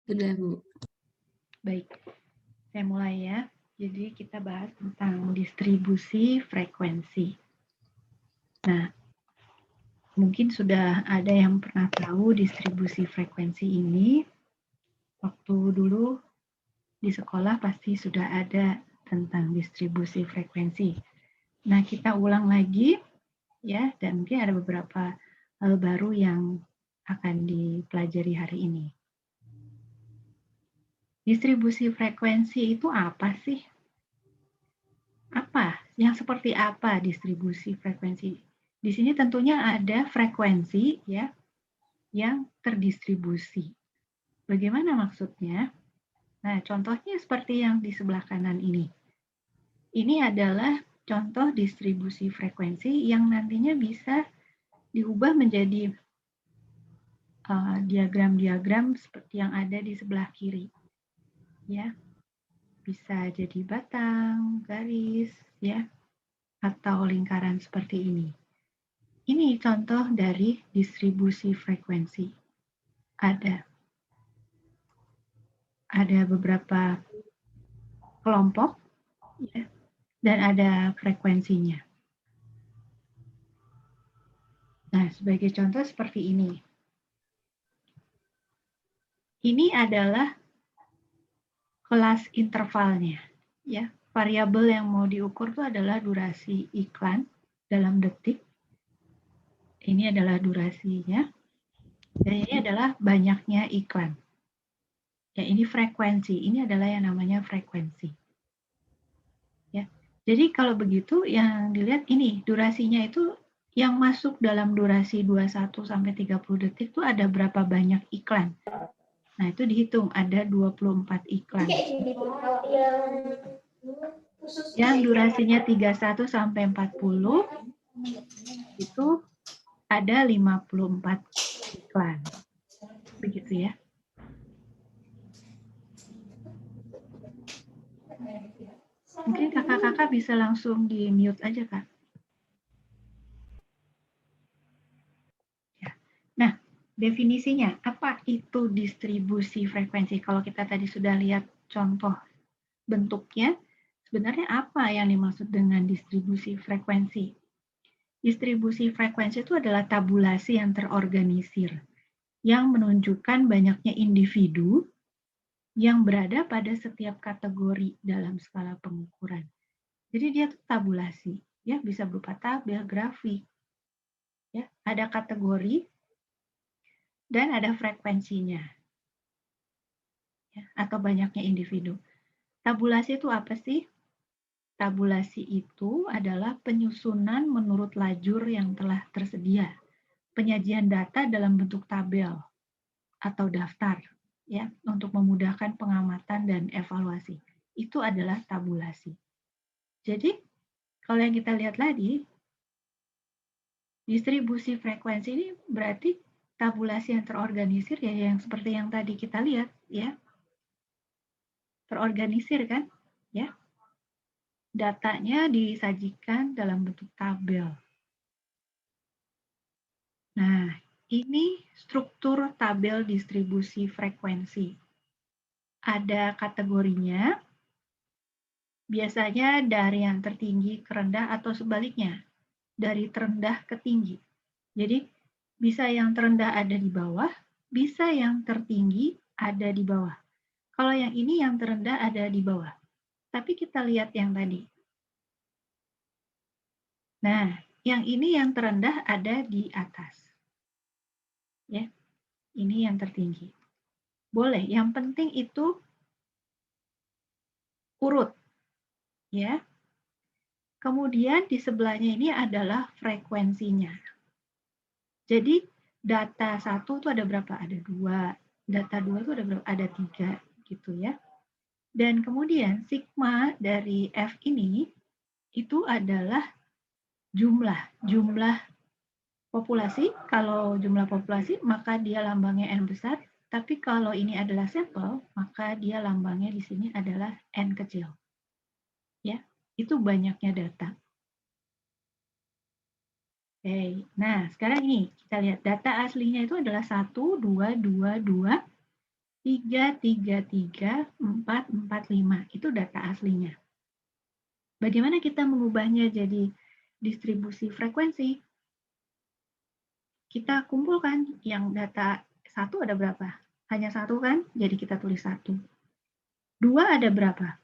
Sudah, Bu. Baik, saya mulai ya. Jadi kita bahas tentang distribusi frekuensi. Nah, mungkin sudah ada yang pernah tahu distribusi frekuensi ini. Waktu dulu di sekolah pasti sudah ada tentang distribusi frekuensi. Nah, kita ulang lagi ya, dan mungkin ada beberapa hal baru yang akan dipelajari hari ini. Distribusi frekuensi itu apa sih? Apa? Yang seperti apa distribusi frekuensi? Di sini tentunya ada frekuensi ya yang terdistribusi. Bagaimana maksudnya? Nah, contohnya seperti yang di sebelah kanan ini. Ini adalah contoh distribusi frekuensi yang nantinya bisa diubah menjadi diagram-diagram seperti yang ada di sebelah kiri. Ya, bisa jadi batang, garis, ya, atau lingkaran seperti ini. Ini contoh dari distribusi frekuensi. Ada beberapa kelompok, ya, dan ada frekuensinya. Nah, sebagai contoh seperti ini. Ini adalah kelas intervalnya. Ya, variabel yang mau diukur itu adalah durasi iklan dalam detik. Ini adalah durasinya. Dan ini adalah banyaknya iklan. Ya, ini frekuensi. Ini adalah yang namanya frekuensi. Ya. Jadi kalau begitu yang dilihat ini durasinya itu yang masuk dalam durasi 21 sampai 30 detik itu ada berapa banyak iklan. Nah, itu dihitung ada 24 iklan. Yang durasinya 31 sampai 40 itu ada 54 iklan. Begitu ya. Mungkin kakak-kakak bisa langsung di mute aja, Kak. Ya. Nah, definisinya apa itu distribusi frekuensi? Kalau kita tadi sudah lihat contoh bentuknya, sebenarnya apa yang dimaksud dengan distribusi frekuensi? Distribusi frekuensi itu adalah tabulasi yang terorganisir, yang menunjukkan banyaknya individu yang berada pada setiap kategori dalam skala pengukuran. Jadi dia tuh tabulasi, ya bisa berupa tabel, grafik, ya ada kategori dan ada frekuensinya, ya, atau banyaknya individu. Tabulasi itu apa sih? Tabulasi itu adalah penyusunan menurut lajur yang telah tersedia, penyajian data dalam bentuk tabel atau daftar, ya, untuk memudahkan pengamatan dan evaluasi. Itu adalah tabulasi. Jadi, kalau yang kita lihat lagi, distribusi frekuensi ini berarti tabulasi yang terorganisir ya, yang seperti yang tadi kita lihat, ya. Terorganisir kan, ya. Datanya disajikan dalam bentuk tabel. Nah, ini struktur tabel distribusi frekuensi. Ada kategorinya, biasanya dari yang tertinggi ke rendah atau sebaliknya, dari terendah ke tinggi. Jadi, bisa yang terendah ada di bawah, bisa yang tertinggi ada di bawah. Kalau yang ini yang terendah ada di bawah. Tapi kita lihat yang tadi. Nah, yang ini yang terendah ada di atas. Ya, ini yang tertinggi. Boleh, yang penting itu urut. Ya. Kemudian di sebelahnya ini adalah frekuensinya. Jadi data 1 itu ada berapa? Ada 2. Data 2 itu ada berapa? Ada 3 gitu ya. Dan kemudian sigma dari F ini itu adalah jumlah populasi. Kalau jumlah populasi maka dia lambangnya N besar, tapi kalau ini adalah sampel maka dia lambangnya di sini adalah N kecil. Ya, itu banyaknya data. Oke, nah sekarang ini kita lihat data aslinya itu adalah 1, 2, 2, 2. 333 445 itu data aslinya. Bagaimana kita mengubahnya jadi distribusi frekuensi? Kita kumpulkan yang data 1 ada berapa? Hanya 1 kan? Jadi kita tulis 1. 2 ada berapa?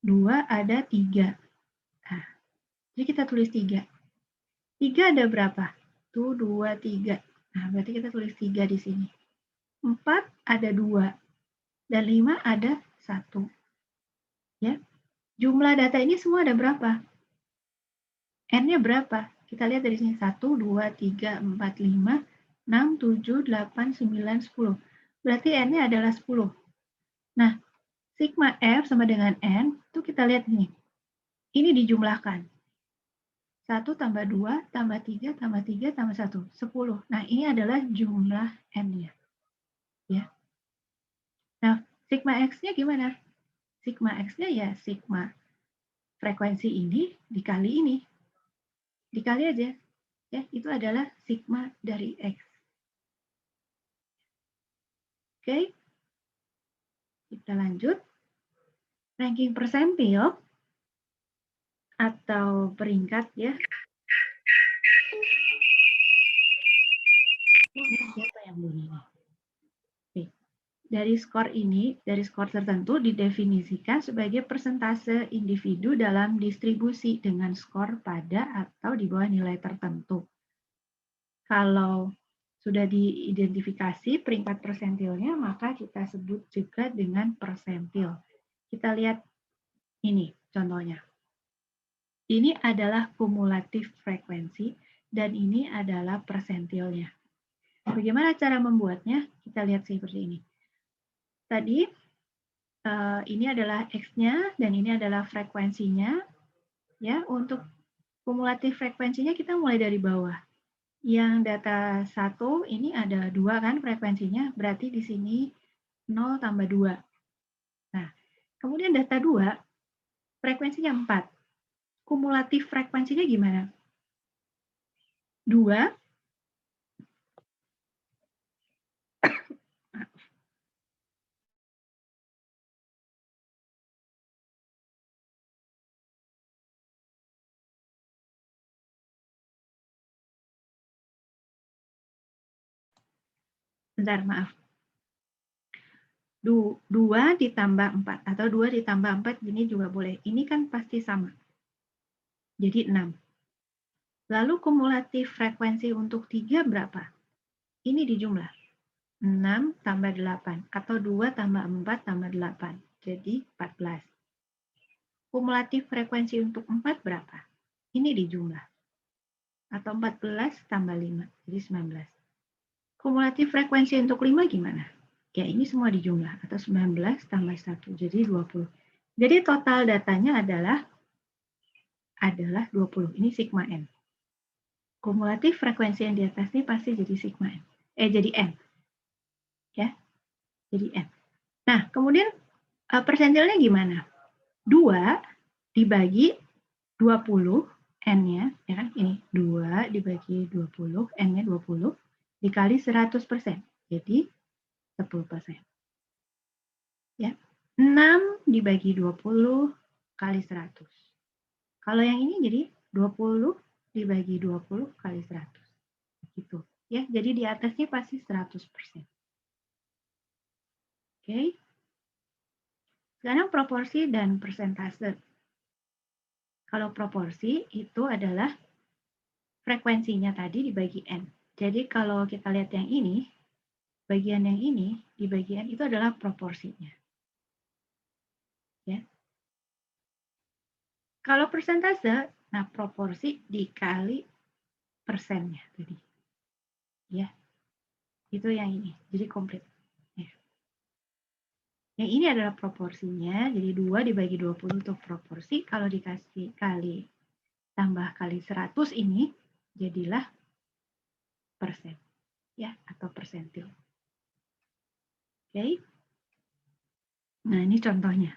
2 ada 3. Nah, jadi kita tulis 3. 3 ada berapa? Tuh 2, 3. Nah, berarti kita tulis 3 di sini. 4 ada 2. Dan 5 ada 1. Ya. Jumlah data ini semua ada berapa? N-nya berapa? Kita lihat dari sini. 1, 2, 3, 4, 5, 6, 7, 8, 9, 10. Berarti N-nya adalah 10. Nah, sigma F sama dengan N, itu kita lihat nih. Ini dijumlahkan. 1 tambah 2 tambah 3 tambah 3 tambah 1. 10. Nah, ini adalah jumlah N-nya. Ya. Nah, sigma X-nya gimana? Sigma X-nya ya sigma frekuensi ini dikali ini. Dikali aja. Ya, itu adalah sigma dari X. Oke. Kita lanjut. Ranking persentil atau peringkat ya. Ini siapa yang bunyi nih? Oke. Dari skor ini, dari skor tertentu didefinisikan sebagai persentase individu dalam distribusi dengan skor pada atau di bawah nilai tertentu. Kalau sudah diidentifikasi peringkat persentilnya, maka kita sebut juga dengan persentil. Kita lihat ini contohnya. Ini adalah kumulatif frekuensi dan ini adalah persentilnya. Bagaimana cara membuatnya? Kita lihat seperti ini. Tadi ini adalah X-nya dan ini adalah frekuensinya. Ya, untuk kumulatif frekuensinya kita mulai dari bawah. Yang data 1 ini ada 2 kan frekuensinya, berarti di sini 0 tambah 2. Nah, kemudian data 2 frekuensinya 4. Kumulatif frekuensinya gimana? 2 bentar, maaf. 2 ditambah 4 atau 2 ditambah 4 ini juga boleh. Ini kan pasti sama. Jadi 6. Lalu kumulatif frekuensi untuk 3 berapa? Ini dijumlah. 6 tambah 8 atau 2 tambah 4 tambah 8. Jadi 14. Kumulatif frekuensi untuk 4 berapa? Ini dijumlah. Atau 14 tambah 5. Jadi 19. Kumulatif frekuensi untuk 5 gimana? Ya, ini semua dijumlah atau 19 tambah 1 jadi 20. Jadi total datanya adalah 20. Ini sigma N. Kumulatif frekuensi yang di atas ini pasti jadi sigma N. Jadi N. Ya. Jadi N. Nah, kemudian persentilnya gimana? 2 dibagi 20 N-nya, ya kan? Ini 2 dibagi 20, N-nya 20 dikali 100%. Jadi 10%. Ya. 6 dibagi 20 kali 100. Kalau yang ini jadi 20 dibagi 20 kali 100. Gitu. Ya, jadi di atasnya pasti 100%. Oke. Sekarang proporsi dan persentase. Kalau proporsi itu adalah frekuensinya tadi dibagi N. Jadi kalau kita lihat yang ini, bagian yang ini di bagian itu adalah proporsinya. Ya. Kalau persentase, nah proporsi dikali persennya tadi. Ya. Itu yang ini. Jadi komplit. Ya. Yang ini adalah proporsinya, jadi 2 dibagi 20 untuk proporsi. Kalau dikasih kali tambah kali 100 ini, jadilah persen. Ya, atau persentil. Oke. Nah, ini contohnya.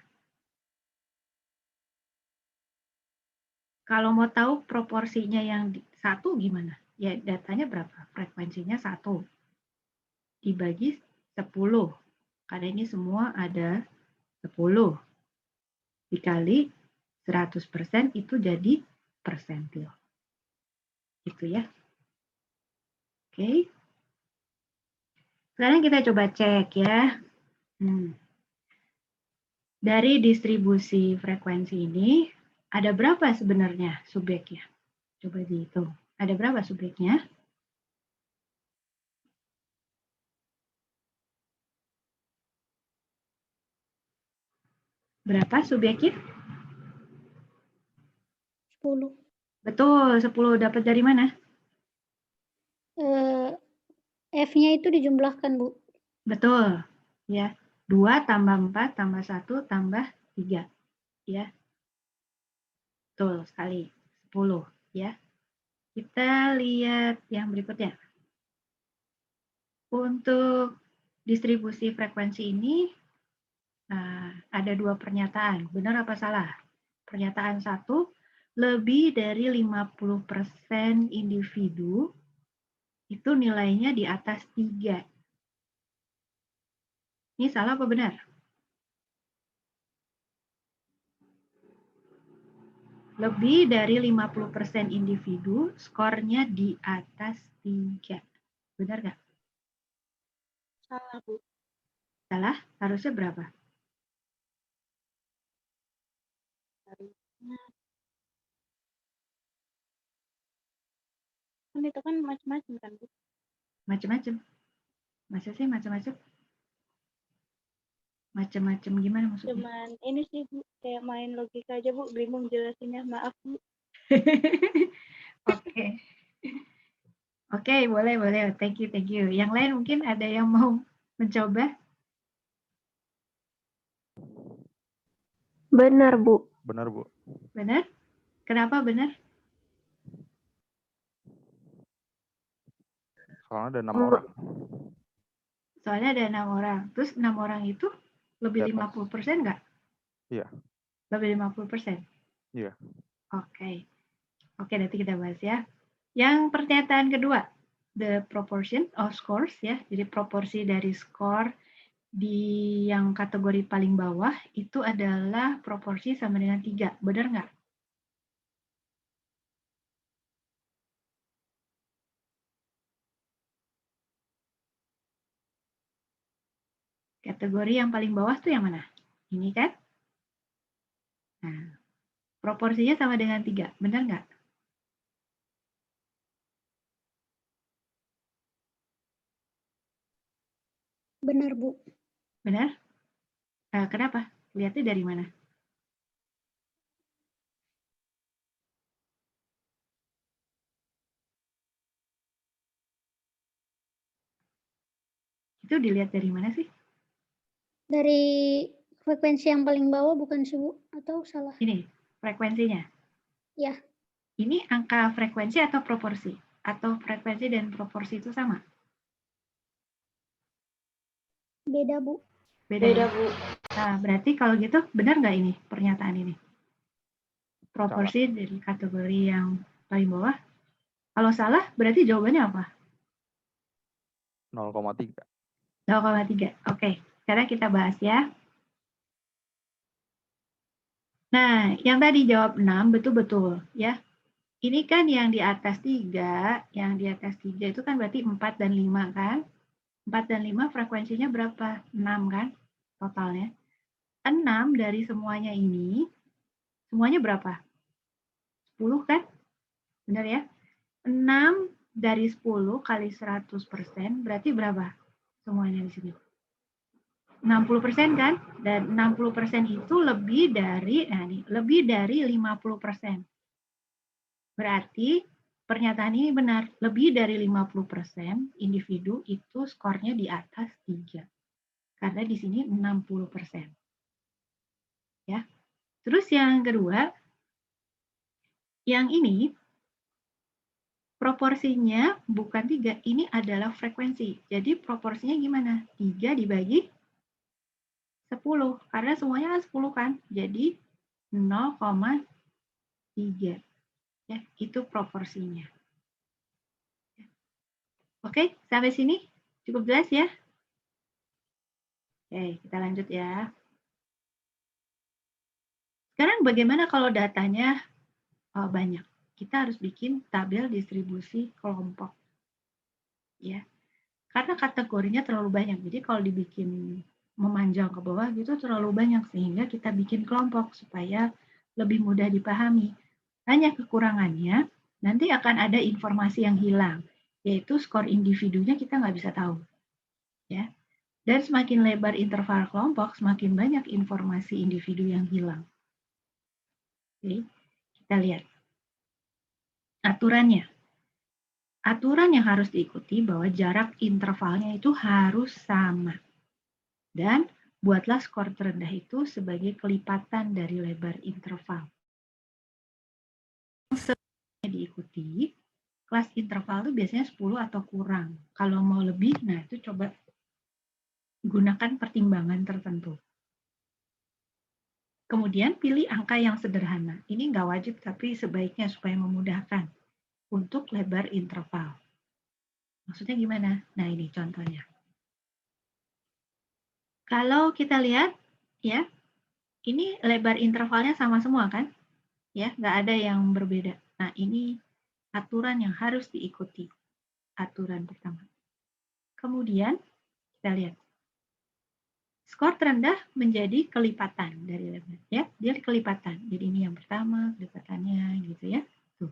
Kalau mau tahu proporsinya yang 1 gimana? Ya, datanya berapa? Frekuensinya 1 dibagi 10. Karena ini semua ada 10. Dikali 100% itu jadi persentil. Gitu ya. Oke. Sekarang kita coba cek ya. Dari distribusi frekuensi ini, ada berapa sebenarnya subjeknya? Coba dihitung. Ada berapa subjeknya? Berapa subjeknya? 10. Betul, 10. Dapat dari mana? F-nya itu dijumlahkan, Bu. Betul. Ya. 2 tambah 4 tambah 1 tambah 3. Ya. Betul sekali. 10. Ya. Kita lihat yang berikutnya. Untuk distribusi frekuensi ini, ada 2 pernyataan. Benar apa salah? Pernyataan 1, lebih dari 50% individu itu nilainya di atas 3. Ini salah apa benar? Lebih dari 50% individu skornya di atas 3. Benar nggak? Salah, Bu. Salah? Harusnya berapa? Harusnya. Kan itu kan macam-macam kan, Bu? Macam-macam. Masa sih macam-macam? Macam-macam gimana maksudnya? Cuman ini sih, Bu, kayak main logika aja, Bu. Bingung jelasinnya. Maaf, Bu. Oke. Oke, boleh, boleh. Thank you, thank you. Yang lain mungkin ada yang mau mencoba? Benar, Bu. Benar, Bu. Benar? Kenapa benar? Soalnya ada 6 orang. Soalnya ada 6 orang. Terus 6 orang itu lebih Di atas. 50% nggak? Iya. Lebih 50%? Iya. Oke. Oke, nanti kita bahas ya. Yang pernyataan kedua, the proportion of scores ya. Jadi proporsi dari skor di yang kategori paling bawah itu adalah proporsi sama dengan 3. Benar nggak? Kategori yang paling bawah tuh yang mana? Ini kan? Nah, proporsinya sama dengan 3. Benar nggak? Benar, Bu. Benar? Kenapa? Lihatnya dari mana? Itu dilihat dari mana sih? Dari frekuensi yang paling bawah bukan sih, Bu? Atau salah? Ini, frekuensinya. Ya. Ini angka frekuensi atau proporsi? Atau frekuensi dan proporsi itu sama? Beda, Bu. Beda, Bu. Nah, berarti kalau gitu benar nggak ini pernyataan ini? Proporsi dari kategori yang paling bawah. Kalau salah, berarti jawabannya apa? 0,3. 0,3. Oke, sekarang kita bahas ya. Nah, yang tadi jawab 6, betul-betul ya. Ini kan yang di atas 3, yang di atas 3 itu kan berarti 4 dan 5 kan? 4 dan 5 frekuensinya berapa? 6 kan totalnya. 6 dari semuanya ini, semuanya berapa? 10 kan? Benar ya? 6 dari 10 kali 100% berarti berapa semuanya di sini? 60% kan? Dan 60% itu lebih dari, nah nih, lebih dari 50%. Berarti pernyataan ini benar, lebih dari 50% individu itu skornya di atas 3. Karena di sini 60%. Ya. Terus yang kedua, yang ini proporsinya bukan 3, ini adalah frekuensi. Jadi proporsinya gimana? 3 dibagi 10, karena semuanya kan 10 kan. Jadi 0,3. Ya, itu proporsinya. Oke, sampai sini cukup jelas ya? Oke, kita lanjut ya. Sekarang bagaimana kalau datanya banyak? Kita harus bikin tabel distribusi kelompok. Ya, karena kategorinya terlalu banyak. Jadi kalau dibikin memanjang ke bawah gitu terlalu banyak sehingga kita bikin kelompok supaya lebih mudah dipahami. Hanya kekurangannya nanti akan ada informasi yang hilang, yaitu skor individunya kita nggak bisa tahu. Ya. Dan semakin lebar interval kelompok, semakin banyak informasi individu yang hilang. Oke, kita lihat aturannya. Aturan yang harus diikuti bahwa jarak intervalnya itu harus sama. Dan buatlah skor terendah itu sebagai kelipatan dari lebar interval. Yang diikuti, kelas interval itu biasanya 10 atau kurang. Kalau mau lebih, nah itu coba gunakan pertimbangan tertentu. Kemudian pilih angka yang sederhana. Ini nggak wajib, tapi sebaiknya supaya memudahkan untuk lebar interval. Maksudnya gimana? Nah ini contohnya. Kalau kita lihat, ya, ini lebar intervalnya sama semua kan? Ya, nggak ada yang berbeda. Nah ini aturan yang harus diikuti. Aturan pertama. Kemudian kita lihat. Skor terendah menjadi kelipatan dari lebar. Ya, dia kelipatan. Jadi ini yang pertama, kelipatannya gitu ya. Tuh.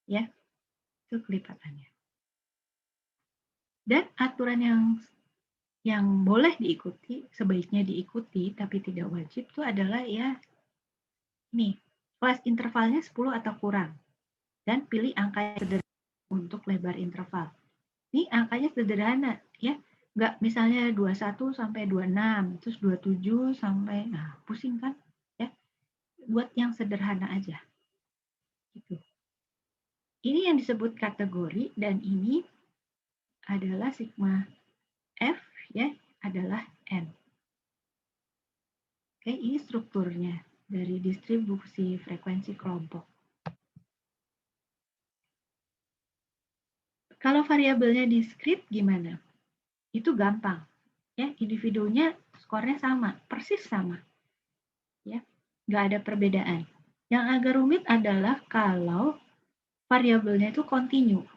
Ya, itu kelipatannya. Dan aturan yang boleh diikuti, sebaiknya diikuti tapi tidak wajib itu adalah ya ini, kelas intervalnya 10 atau kurang. Dan pilih angka yang sederhana untuk lebar interval. Ini angkanya sederhana ya. Nggak misalnya 21 sampai 26, terus 27 sampai, nah pusing kan? Ya, buat yang sederhana aja. Gitu. Ini yang disebut kategori dan ini adalah sigma F ya, adalah N. Oke, ini strukturnya dari distribusi frekuensi kelompok. Kalau variabelnya discrete gimana? Itu gampang. Ya, individunya skornya sama, persis sama. Ya, nggak ada perbedaan. Yang agak rumit adalah kalau variabelnya itu kontinu.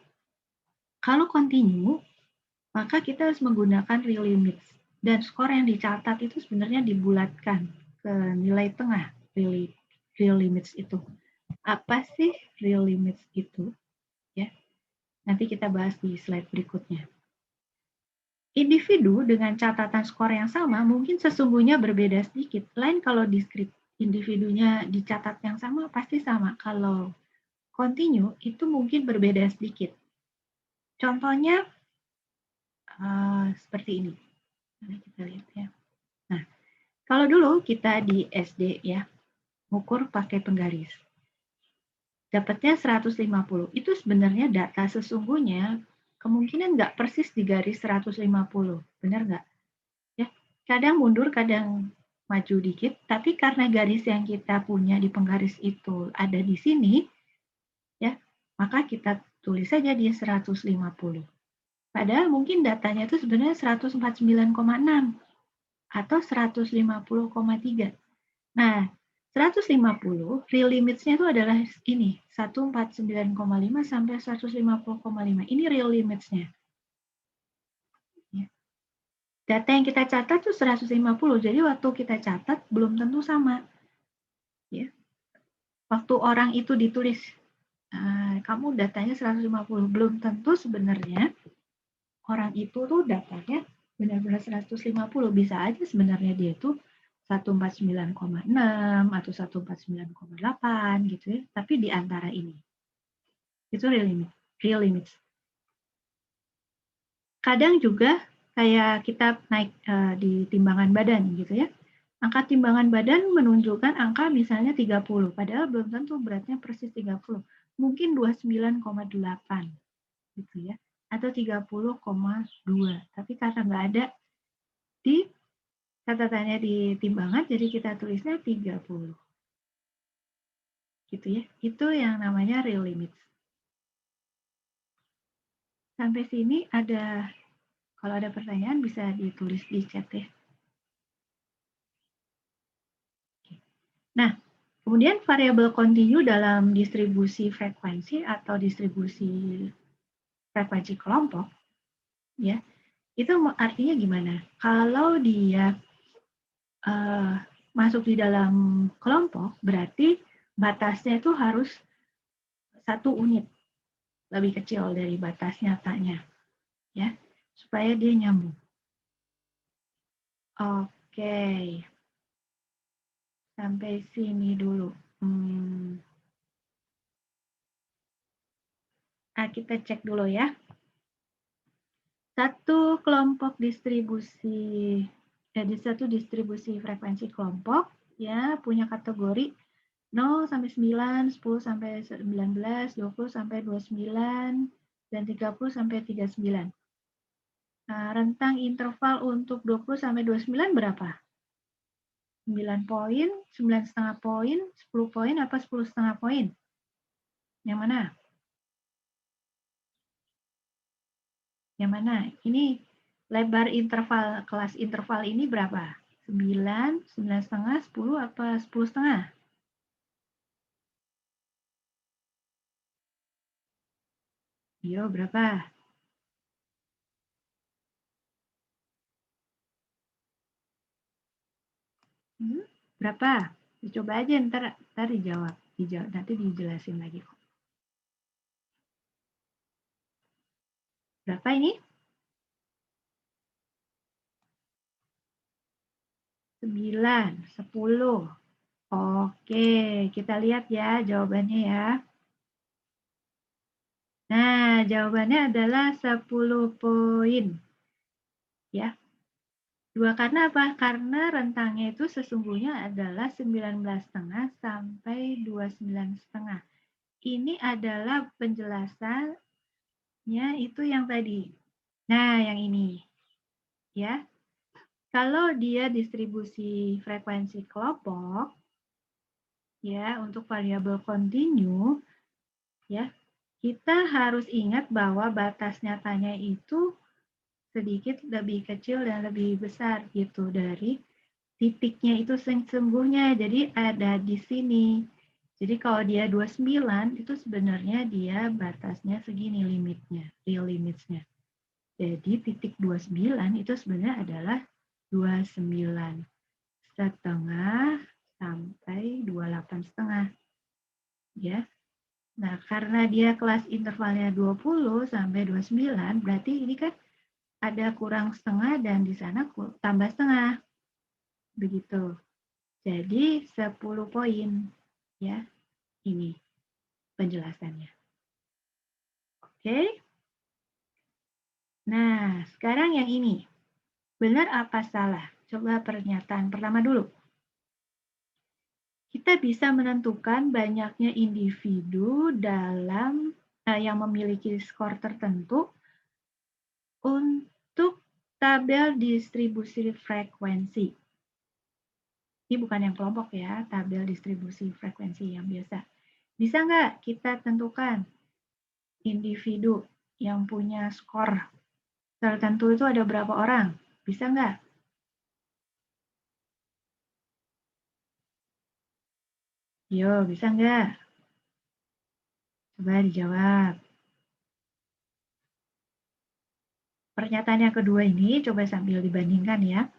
Kalau kontinu, maka kita harus menggunakan real limits. Dan skor yang dicatat itu sebenarnya dibulatkan ke nilai tengah real limits itu. Apa sih real limits itu? Ya, nanti kita bahas di slide berikutnya. Individu dengan catatan skor yang sama mungkin sesungguhnya berbeda sedikit. Lain kalau discrete, individunya dicatat yang sama pasti sama. Kalau continue itu mungkin berbeda sedikit. Contohnya seperti ini. Mari kita lihat ya. Nah, kalau dulu kita di SD ya, ukur pakai penggaris. Dapatnya 150. Itu sebenarnya data sesungguhnya kemungkinan nggak persis di garis 150. Benar nggak? Ya, kadang mundur, kadang maju dikit, tapi karena garis yang kita punya di penggaris itu ada di sini, ya, maka kita tulis saja dia 150. Padahal mungkin datanya itu sebenarnya 149,6 atau 150,3. Nah, 150 real limits-nya itu adalah ini, 149,5 sampai 150,5. Ini real limits-nya. Data yang kita catat itu 150, jadi waktu kita catat belum tentu sama. Ya. Waktu orang itu ditulis, kamu datanya 150, belum tentu sebenarnya orang itu tuh datanya benar-benar 150. Bisa aja sebenarnya dia itu 149,6 atau 149,8 gitu ya, tapi di antara ini. Itu real limits. Kadang juga kayak kita naik di timbangan badan gitu ya. Angka timbangan badan menunjukkan angka misalnya 30, padahal belum tentu beratnya persis 30. Mungkin 29,8 gitu ya, atau 30,2. Tapi karena nggak ada di catatannya di timbangan, jadi kita tulisnya 30. Gitu ya. Itu yang namanya real limits. Sampai sini ada, kalau ada pertanyaan bisa ditulis di chat ya. Nah, kemudian variabel kontinu dalam distribusi frekuensi atau distribusi frekuensi kelompok, ya, itu artinya gimana? Kalau dia masuk di dalam kelompok, berarti batasnya itu harus 1 unit, lebih kecil dari batas nyatanya, ya, supaya dia nyambung. Oke, sampai sini dulu. Kita cek dulu ya. Satu kelompok distribusi, di satu distribusi frekuensi kelompok, ya, punya kategori 0 sampai 9, 10 sampai 19, 20 sampai 29, dan 30 sampai 39. Nah, rentang interval untuk 20 sampai 29 berapa? 9 poin, 9,5 poin, 10 poin, apa 10,5 poin? Yang mana? Yang mana? Ini lebar interval, kelas interval ini berapa? 9, 9,5, 10, apa 10,5? Yo, berapa? Berapa? Coba aja ntar dijawab. Nanti dijelasin lagi kok. Berapa ini? 9, 10. Oke, kita lihat ya jawabannya ya. Nah, jawabannya adalah 10 poin. Ya. Karena apa? Karena rentangnya itu sesungguhnya adalah 19,5 sampai 29,5. Ini adalah penjelasannya itu yang tadi. Nah, yang ini. Ya. Kalau dia distribusi frekuensi kelompok, ya, untuk variabel kontinu, ya, kita harus ingat bahwa batas nyatanya itu sedikit lebih kecil dan lebih besar gitu dari titiknya itu sesungguhnya. Jadi ada di sini. Jadi kalau dia 29 itu sebenarnya dia batasnya segini limitnya, real limitnya. Jadi titik 29 itu sebenarnya adalah 29,5 sampai 28,5. Ya. Nah, karena dia kelas intervalnya 20 sampai 29, berarti ini kan ada kurang setengah dan di sana tambah setengah. Begitu. Jadi 10 poin. Ya, ini penjelasannya. Oke. Nah, sekarang yang ini. Benar apa salah? Coba pernyataan pertama dulu. Kita bisa menentukan banyaknya individu dalam yang memiliki skor tertentu untuk tabel distribusi frekuensi. Ini bukan yang kelompok ya, tabel distribusi frekuensi yang biasa. Bisa nggak kita tentukan individu yang punya skor tertentu itu ada berapa orang? Bisa nggak? Yo, bisa nggak? Coba dijawab. Pernyataan yang kedua ini coba sambil dibandingkan ya.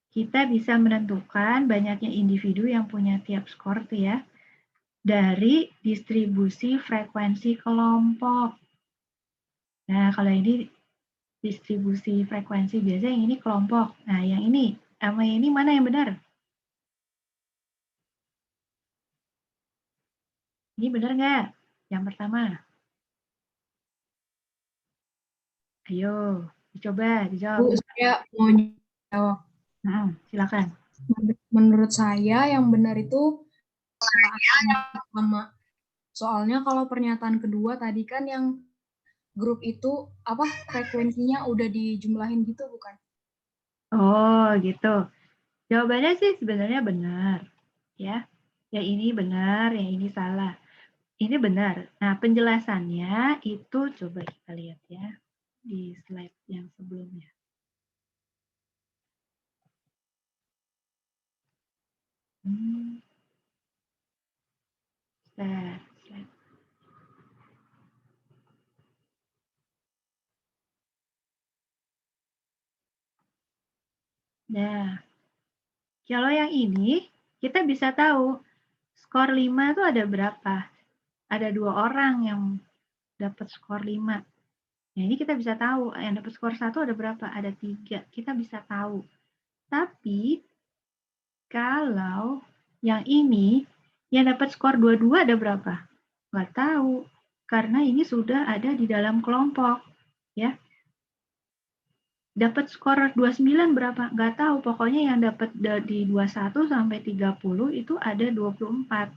Kita bisa menentukan banyaknya individu yang punya tiap skor tuh ya dari distribusi frekuensi kelompok. Nah, kalau ini distribusi frekuensi biasanya yang ini kelompok. Nah, yang ini sama yang ini mana yang benar? Ini benar nggak? Yang pertama. Ayo, dicoba, dijawab. Bu, saya mau jawab. Silakan. Menurut saya yang benar itu pernyataan yang pertama. Soalnya kalau pernyataan kedua tadi kan yang grup itu apa frekuensinya udah dijumlahin gitu bukan? Oh, gitu. Jawabannya sih sebenarnya benar. Ya. Yang ini benar, yang ini salah. Ini benar. Nah, penjelasannya itu coba kita lihat ya di slide yang sebelumnya. Nah, kalau yang ini kita bisa tahu skor 5 itu ada berapa? Ada 2 orang yang dapat skor 5. Nah, ini kita bisa tahu yang dapat skor 1 ada berapa? Ada 3. Kita bisa tahu. Tapi kalau yang ini yang dapat skor 22 ada berapa? Nggak tahu. Karena ini sudah ada di dalam kelompok, ya. Dapat skor 29 berapa? Nggak tahu. Pokoknya yang dapat di 21 sampai 30 itu ada 24.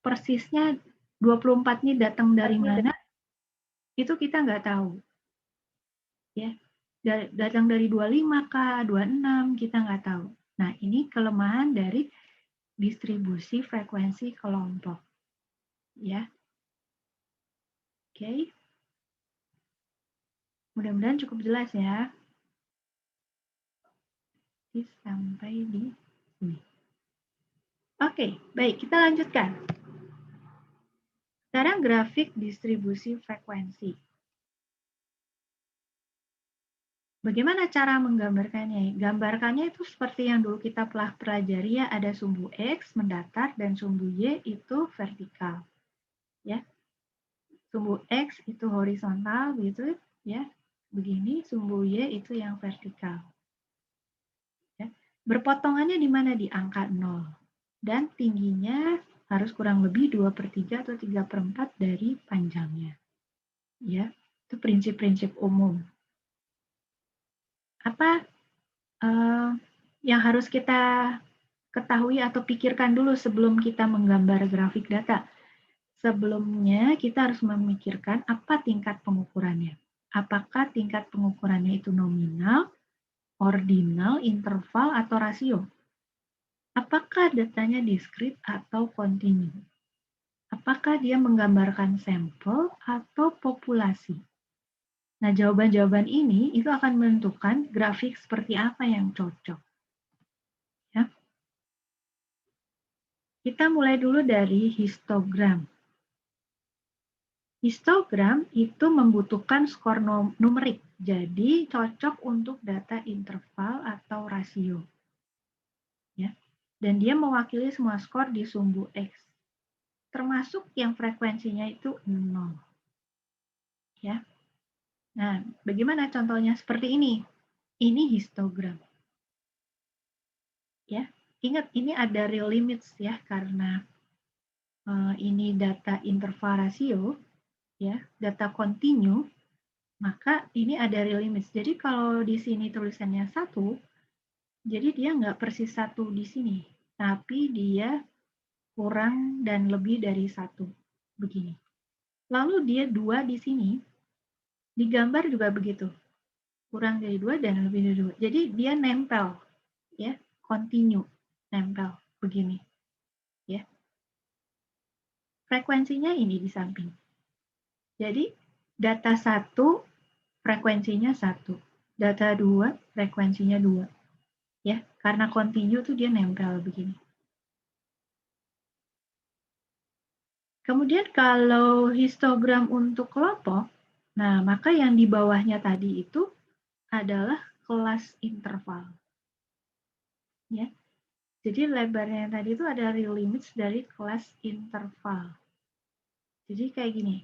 Persisnya 24 ini datang dari mana? Itu kita nggak tahu. Ya. Datang dari 25 kah, 26, kita nggak tahu. Nah, ini kelemahan dari distribusi frekuensi kelompok. Ya. Oke. Mudah-mudahan cukup jelas ya. Sampai di sini. Oke, baik, kita lanjutkan. Sekarang grafik distribusi frekuensi. Bagaimana cara menggambarkannya? Gambarkannya itu seperti yang dulu kita telah pelajari ya, ada sumbu X mendatar dan sumbu Y itu vertikal. Ya. Sumbu X itu horizontal gitu ya. Begini, sumbu Y itu yang vertikal. Ya. Berpotongannya di mana? Di angka 0. Dan tingginya harus kurang lebih 2/3 atau 3/4 dari panjangnya. Ya, itu prinsip-prinsip umum. Apa yang harus kita ketahui atau pikirkan dulu sebelum kita menggambar grafik data? Sebelumnya kita harus memikirkan apa tingkat pengukurannya. Apakah tingkat pengukurannya itu nominal, ordinal, interval, atau rasio? Apakah datanya diskrit atau kontinu? Apakah dia menggambarkan sampel atau populasi? Nah, jawaban-jawaban ini itu akan menentukan grafik seperti apa yang cocok. Ya. Kita mulai dulu dari histogram. Histogram itu membutuhkan skor numerik, jadi cocok untuk data interval atau rasio. Ya. Dan dia mewakili semua skor di sumbu X, termasuk yang frekuensinya itu 0. Ya. Nah, bagaimana contohnya seperti ini? Ini histogram. Ya, ingat ini ada real limits ya karena ini data interval rasio, ya, data kontinu, maka ini ada real limits. Jadi kalau di sini tulisannya 1, jadi dia nggak persis 1 di sini, tapi dia kurang dan lebih dari 1, begini. Lalu dia 2 di sini, digambar juga begitu, kurang dari 2 dan lebih dari 2. Jadi dia nempel, ya, kontinu, nempel, begini, ya. Frekuensinya ini di samping. Jadi data 1 frekuensinya 1, data 2 frekuensinya 2. Ya, karena kontinu tuh dia nempel begini. Kemudian kalau histogram untuk kelompok, nah maka yang di bawahnya tadi itu adalah kelas interval. Ya. Jadi lebarnya yang tadi itu ada real limits dari kelas interval. Jadi kayak gini.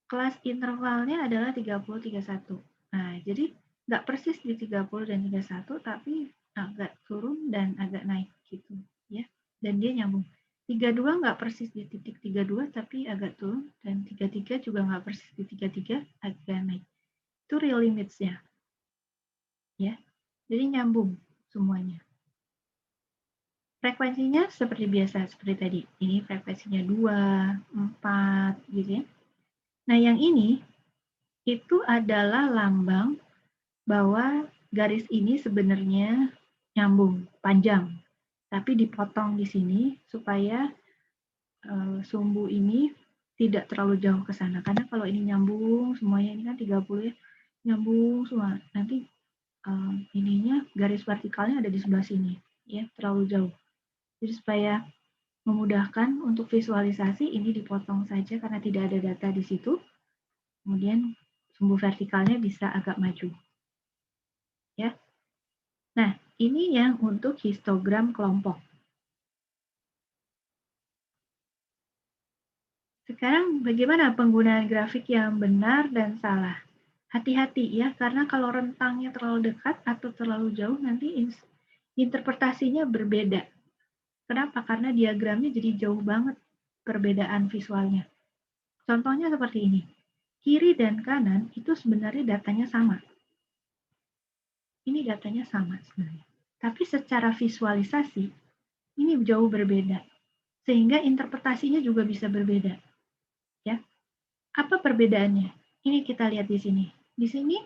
Kelas intervalnya adalah 30-31. Nah, jadi nggak persis di 30 dan 31, tapi agak turun dan agak naik gitu. Ya. Dan dia nyambung. 32 nggak persis di titik 32, tapi agak turun. Dan 33 juga nggak persis di 33, agak naik. Itu real limits-nya. Ya. Jadi nyambung semuanya. Frekuensinya seperti biasa, seperti tadi. Ini frekuensinya 2, 4, gitu ya. Nah, yang ini itu adalah lambang bahwa garis ini sebenarnya nyambung, panjang. Tapi dipotong di sini supaya sumbu ini tidak terlalu jauh ke sana. Karena kalau ini nyambung, semuanya ini kan 30 ya, nyambung semua. Nanti ininya garis vertikalnya ada di sebelah sini, ya, terlalu jauh. Jadi supaya memudahkan untuk visualisasi, ini dipotong saja karena tidak ada data di situ. Kemudian sumbu vertikalnya bisa agak maju. Ya. Nah, Ini yang untuk histogram kelompok. Sekarang bagaimana penggunaan grafik yang benar dan salah? Hati-hati ya, karena kalau rentangnya terlalu dekat atau terlalu jauh nanti interpretasinya berbeda. Kenapa? Karena diagramnya jadi jauh banget perbedaan visualnya. Contohnya seperti ini. Kiri dan kanan itu sebenarnya datanya sama. Ini datanya sama sebenarnya. Tapi secara visualisasi, ini jauh berbeda. Sehingga interpretasinya juga bisa berbeda. Ya. Apa perbedaannya? Ini kita lihat di sini. Di sini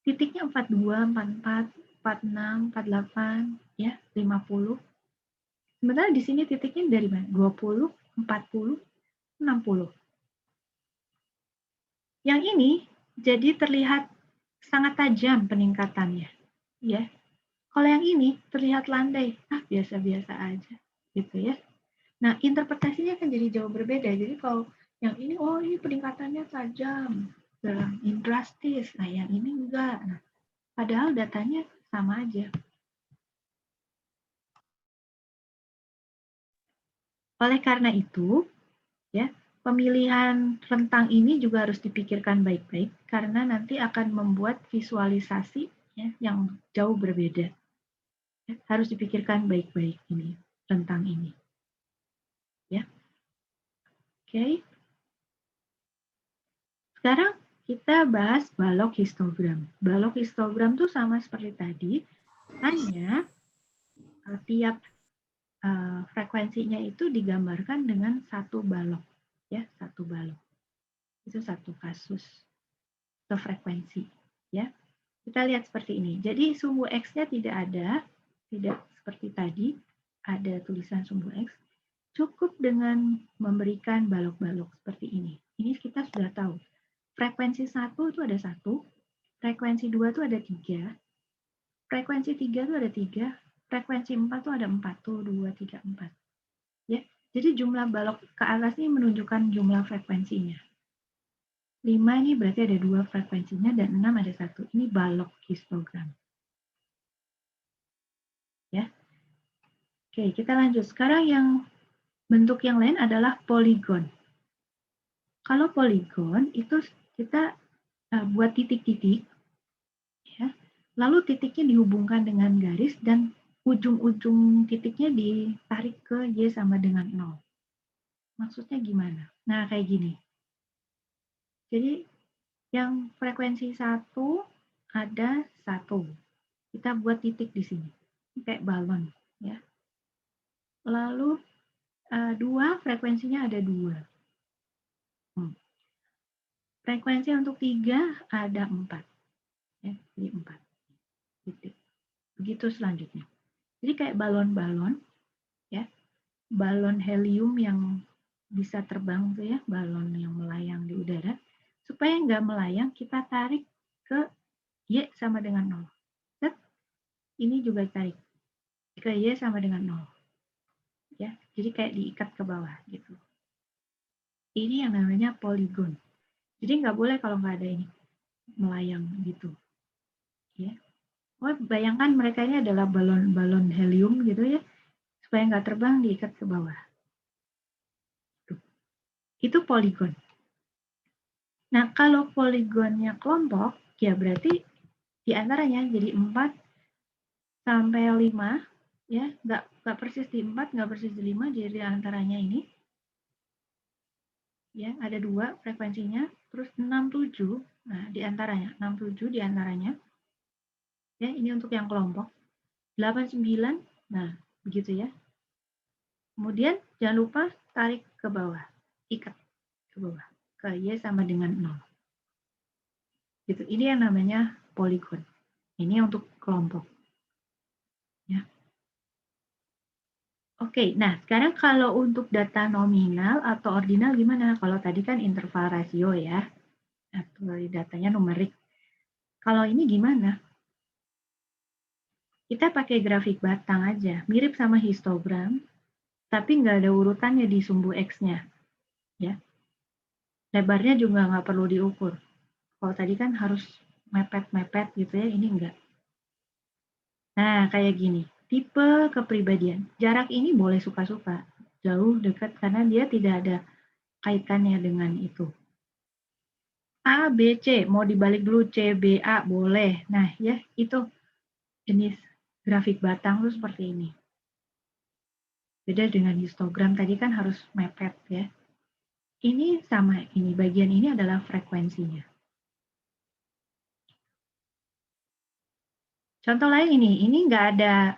titiknya 42, 44, 46, 48, ya, 50. Sementara di sini titiknya dari mana? 20, 40, 60. Yang ini jadi terlihat sangat tajam peningkatannya, ya. Kalau yang ini terlihat landai, biasa-biasa aja, gitu ya. Nah, interpretasinya kan jadi jauh berbeda. Jadi kalau yang ini, oh ini peningkatannya tajam, drastis. Nah, yang ini enggak. Nah, padahal datanya sama aja. Oleh karena itu, ya, pemilihan rentang ini juga harus dipikirkan baik-baik karena nanti akan membuat visualisasi ya, yang jauh berbeda. Ya, harus dipikirkan baik-baik ini rentang ini. Ya. Oke. Sekarang kita bahas balok histogram. Balok histogram itu sama seperti tadi, hanya tiap frekuensinya itu digambarkan dengan satu balok, ya, satu balok. Itu satu kasus atau frekuensi, ya. Kita lihat seperti ini. Jadi sumbu X-nya tidak ada, tidak seperti tadi, ada tulisan sumbu X. Cukup dengan memberikan balok-balok seperti ini. Ini kita sudah tahu. Frekuensi 1 itu ada 1, frekuensi 2 itu ada 3, frekuensi 3 itu ada 3, frekuensi 4 itu ada 4, tuh 2, 3, 4. Ya, jadi jumlah balok ke atas ini menunjukkan jumlah frekuensinya. 5 ini berarti ada 2 frekuensinya dan 6 ada 1. Ini balok histogram. Ya. Oke, kita lanjut. Sekarang yang bentuk yang lain adalah poligon. Kalau poligon itu kita buat titik-titik, ya. Lalu titiknya dihubungkan dengan garis dan ujung-ujung titiknya ditarik ke Y sama dengan 0. Maksudnya gimana? Nah, kayak gini. Jadi yang frekuensi 1 ada 1. Kita buat titik di sini. Kayak balon, ya. Lalu 2 frekuensinya ada 2. Frekuensi untuk 3 ada 4. Ya, jadi 4 titik. Begitu selanjutnya. Jadi kayak balon-balon, ya, balon helium yang bisa terbang tuh ya, balon yang melayang di udara. Supaya nggak melayang, kita tarik ke Y sama dengan 0. Set. Ini juga tarik ke Y sama dengan 0. Ya, jadi kayak diikat ke bawah gitu. Ini yang namanya poligon. Jadi nggak boleh kalau nggak ada ini melayang gitu. Ya. Oh, bayangkan mereka ini adalah balon-balon helium gitu ya, supaya nggak terbang diikat ke bawah. Itu poligon. Nah, kalau poligonnya kelompok, ya berarti di antaranya jadi 4 sampai 5, ya, nggak persis di 4, nggak persis di 5, jadi di antaranya ini, ya, ada 2 frekuensinya, terus 6, 7, nah di antaranya, 6, 7 di antaranya, ya, ini untuk yang kelompok, 8, 9, nah, begitu ya. Kemudian jangan lupa tarik ke bawah, ikat ke bawah, ke Y sama dengan 0. Gitu. Ini yang namanya poligon. Ini untuk kelompok. Ya. Oke, nah sekarang kalau untuk data nominal atau ordinal gimana? Kalau tadi kan interval rasio ya, atau datanya numerik. Kalau ini gimana? Kita pakai grafik batang aja, mirip sama histogram, tapi nggak ada urutannya di sumbu X-nya. Ya. Lebarnya juga nggak perlu diukur. Kalau tadi kan harus mepet-mepet gitu ya, ini enggak. Nah, kayak gini. Tipe kepribadian. Jarak ini boleh suka-suka. Jauh, dekat, karena dia tidak ada kaitannya dengan itu. A, B, C. Mau dibalik dulu C, B, A. Boleh. Nah, ya itu jenis grafik batang itu seperti ini. Beda dengan histogram. Tadi kan harus mepet ya. Ini sama ini. Bagian ini adalah frekuensinya. Contoh lain ini nggak ada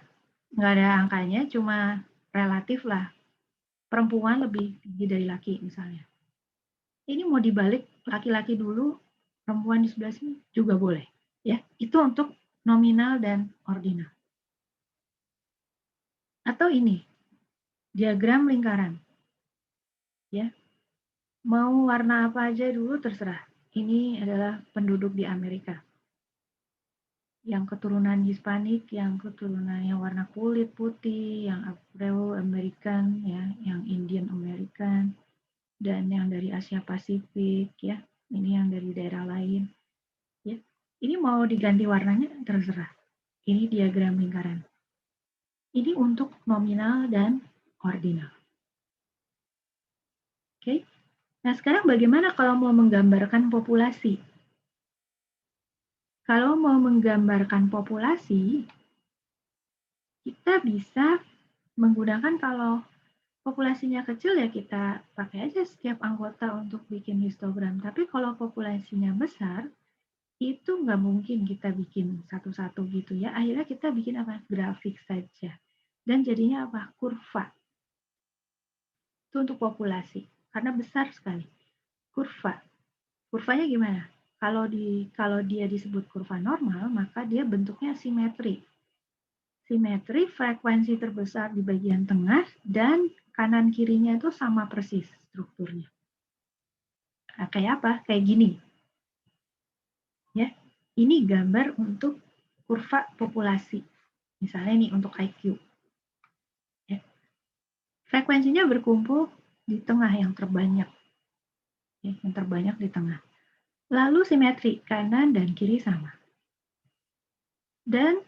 angkanya, cuma relatif lah. Perempuan lebih tinggi dari laki misalnya. Ini mau dibalik laki-laki dulu, perempuan di sebelah sini juga boleh. Ya, itu untuk nominal dan ordinal. Atau ini, diagram lingkaran. Ya, mau warna apa aja dulu terserah. Ini adalah penduduk di Amerika. Yang keturunan Hispanik, yang keturunannya warna kulit putih, yang Afro-American, ya, yang Indian American, dan yang dari Asia Pasifik, ya, ini yang dari daerah lain, ya. Ini mau diganti warnanya terserah. Ini diagram lingkaran. Ini untuk nominal dan ordinal. Oke. Nah, sekarang bagaimana kalau mau menggambarkan populasi? Kalau mau menggambarkan populasi, kita bisa menggunakan kalau populasinya kecil ya kita pakai aja setiap anggota untuk bikin histogram. Tapi kalau populasinya besar, itu nggak mungkin kita bikin satu-satu gitu ya. Akhirnya kita bikin apa? Grafik saja. Dan jadinya apa? Kurva. Itu untuk populasi. Karena besar sekali. Kurva. Kurvanya gimana? Kalau dia disebut kurva normal, maka dia bentuknya simetri. Simetri frekuensi terbesar di bagian tengah dan kanan kirinya itu sama persis strukturnya. Nah, kayak apa? Kayak gini. Ya, ini gambar untuk kurva populasi. Misalnya nih untuk IQ. Ya. Frekuensinya berkumpul di tengah yang terbanyak. Ya, yang terbanyak di tengah. Lalu simetri, kanan dan kiri sama. Dan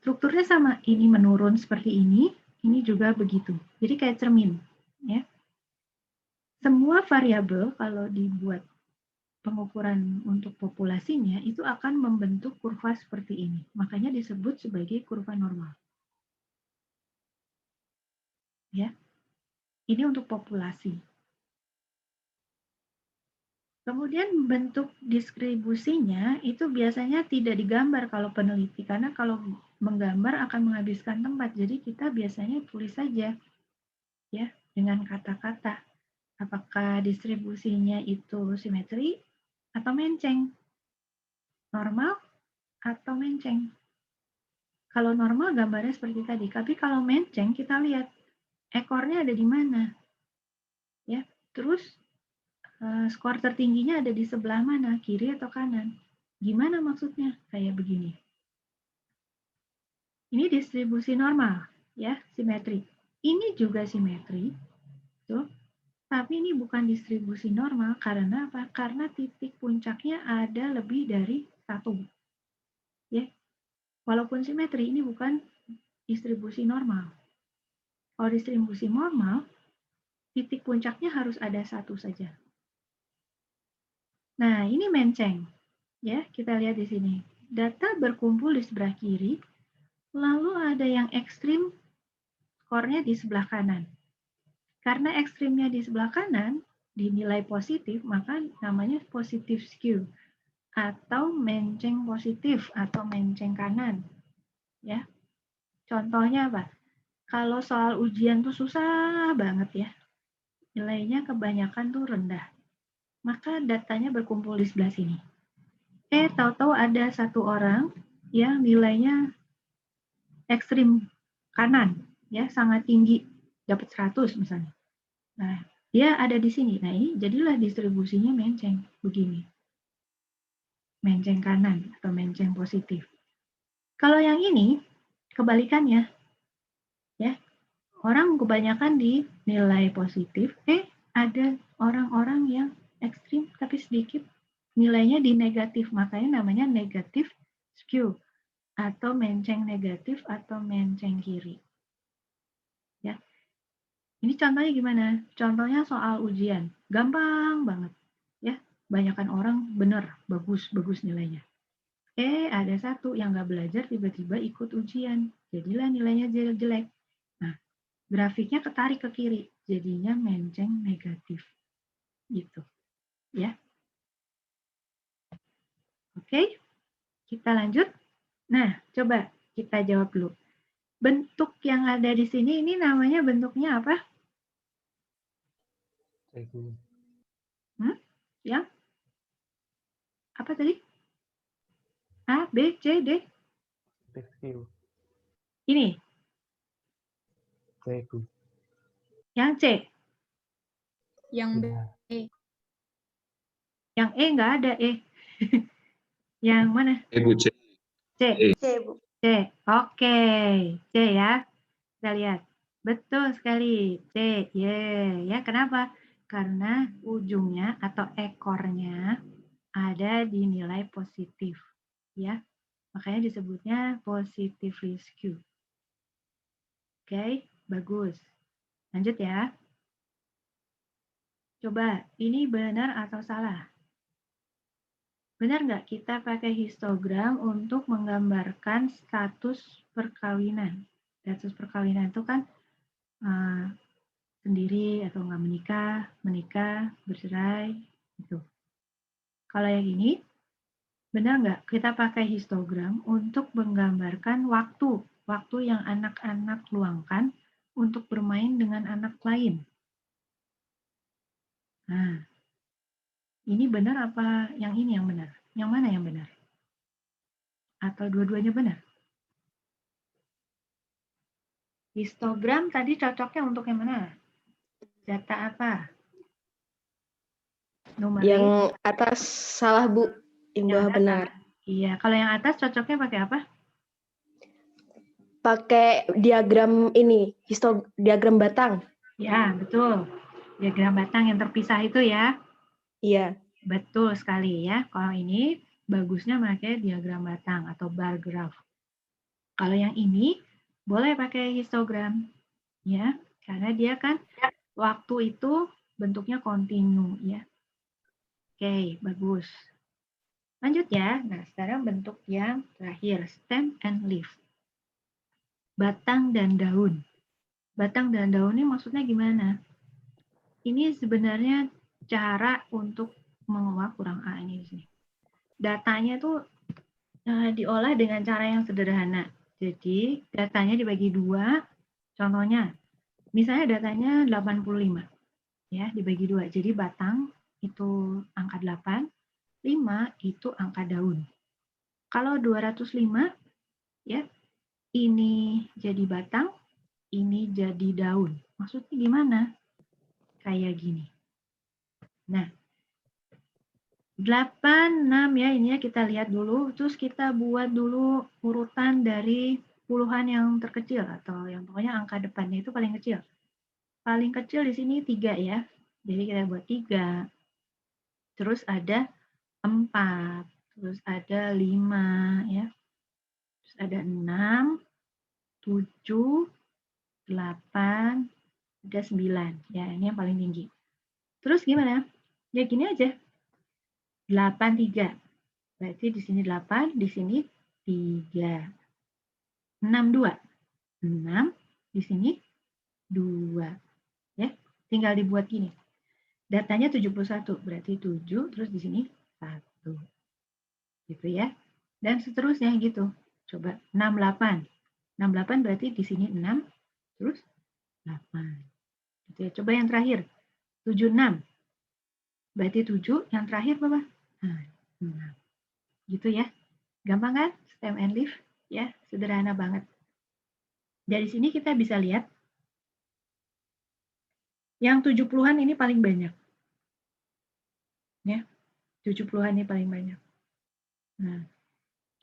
strukturnya sama, ini menurun seperti ini juga begitu. Jadi kayak cermin. Ya. Semua variabel kalau dibuat pengukuran untuk populasinya itu akan membentuk kurva seperti ini. Makanya disebut sebagai kurva normal. Ya. Ini untuk populasi. Kemudian bentuk distribusinya itu biasanya tidak digambar kalau peneliti, karena kalau menggambar akan menghabiskan tempat. Jadi kita biasanya tulis saja ya dengan kata-kata. Apakah distribusinya itu simetri atau menceng? Normal atau menceng? Kalau normal gambarnya seperti tadi, tapi kalau menceng kita lihat ekornya ada di mana. Ya, terus skor tertingginya ada di sebelah mana, kiri atau kanan? Gimana maksudnya? Kayak begini. Ini distribusi normal, ya, simetri. Ini juga simetri, tuh. Tapi ini bukan distribusi normal karena apa? Karena titik puncaknya ada lebih dari satu. Ya, walaupun simetri, ini bukan distribusi normal. Kalau distribusi normal, titik puncaknya harus ada satu saja. Nah, ini menceng. Ya, kita lihat di sini. Data berkumpul di sebelah kiri, lalu ada yang ekstrim, skornya di sebelah kanan. Karena ekstrimnya di sebelah kanan, dinilai positif, maka namanya positive skew, atau menceng positif, atau menceng kanan. Ya, contohnya apa? Kalau soal ujian tuh susah banget ya, nilainya kebanyakan tuh rendah. Maka datanya berkumpul di sebelah sini. Tahu-tahu ada satu orang yang nilainya ekstrim kanan, ya sangat tinggi, dapat 100 misalnya. Nah, dia ada di sini. Nah, ini jadilah distribusinya menceng, begini. Menceng kanan atau menceng positif. Kalau yang ini, kebalikannya. Ya, orang kebanyakan di nilai positif, ada orang-orang yang ekstrim tapi sedikit nilainya di negatif, makanya namanya negatif skew. atau menceng negatif atau menceng kiri. Ya. Ini contohnya gimana? Contohnya soal ujian. Gampang banget. Ya, banyakan orang benar, bagus nilainya. Ada satu yang nggak belajar tiba-tiba ikut ujian. Jadilah nilainya jelek. Nah, grafiknya ketarik ke kiri. Jadinya menceng negatif. Gitu. Ya. Oke, kita lanjut. Nah, coba kita jawab dulu. Bentuk yang ada di sini ini namanya bentuknya apa? Yang apa tadi? A, B, C, D? Ini. Yang C. Yang B. Yang E nggak ada E. Yang mana? C. C. C. Oke. C ya. Kita lihat. Betul sekali. C. Ya, kenapa? Karena ujungnya atau ekornya ada di nilai positif. Ya. Makanya disebutnya positively skewed. Oke, bagus. Lanjut ya. Coba, ini benar atau salah? Benar nggak kita pakai histogram untuk menggambarkan status perkawinan? Status perkawinan itu kan sendiri atau nggak menikah, bercerai, gitu. Kalau yang ini, benar nggak kita pakai histogram untuk menggambarkan waktu yang anak-anak luangkan untuk bermain dengan anak lain? Nah, ini benar apa yang ini yang benar? Yang mana yang benar? Atau dua-duanya benar? Histogram tadi cocoknya untuk yang mana? Data apa? Numerik? Yang atas salah, Bu. Yang bawah benar. Iya, kalau yang atas cocoknya pakai apa? Pakai diagram ini, diagram batang. Ya, betul. Diagram batang yang terpisah itu ya. Iya. Betul sekali ya. Kalau ini bagusnya pakai diagram batang atau bar graph. Kalau yang ini boleh pakai histogram ya, karena dia kan waktu itu bentuknya kontinu ya. Oke, bagus. Lanjut ya. Nah, sekarang bentuk yang terakhir, stem and leaf. Batang dan daun. Batang dan daun ini maksudnya gimana? Ini sebenarnya cara untuk menguak kurang A ini di sini. Datanya tuh diolah dengan cara yang sederhana. Jadi datanya dibagi dua. Contohnya, misalnya datanya 85. Ya, dibagi dua. Jadi batang itu angka 8, 5 itu angka daun. Kalau 205, ya, ini jadi batang, ini jadi daun. Maksudnya gimana? Kayak gini. Nah, 8, 6 ya, ini ya kita lihat dulu. Terus kita buat dulu urutan dari puluhan yang terkecil atau yang pokoknya angka depannya itu paling kecil. Paling kecil di sini 3 ya. Jadi kita buat 3. Terus ada 4. Terus ada 5 ya. Terus ada 6, 7, 8, ada 9. Ya, ini yang paling tinggi. Terus gimana? Ya gini aja. 8, 3. Berarti di sini 8, di sini 3. 6, 2. 6, di sini 2. Ya, tinggal dibuat gini. Datanya 71, berarti 7, terus di sini 1. Gitu ya. Dan seterusnya gitu. Coba 68. 68 berarti di sini 6, terus 8. Gitu ya. Coba yang terakhir. 76. Berarti 7, yang terakhir berapa? 6. Gitu ya. Gampang kan? Stem and leaf. Ya, sederhana banget. Dari sini kita bisa lihat yang 70-an ini paling banyak. Ya, 70-an ini paling banyak. Nah,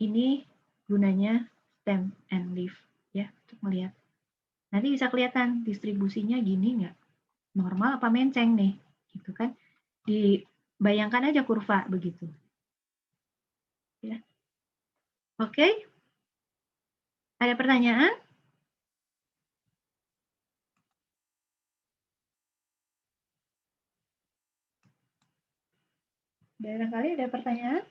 ini gunanya stem and leaf ya, untuk melihat. Nanti bisa kelihatan distribusinya gini nggak? Normal apa menceng nih? Gitu kan. Dibayangkan aja kurva begitu. Ya. Oke. Ada pertanyaan? Barangkali ada pertanyaan?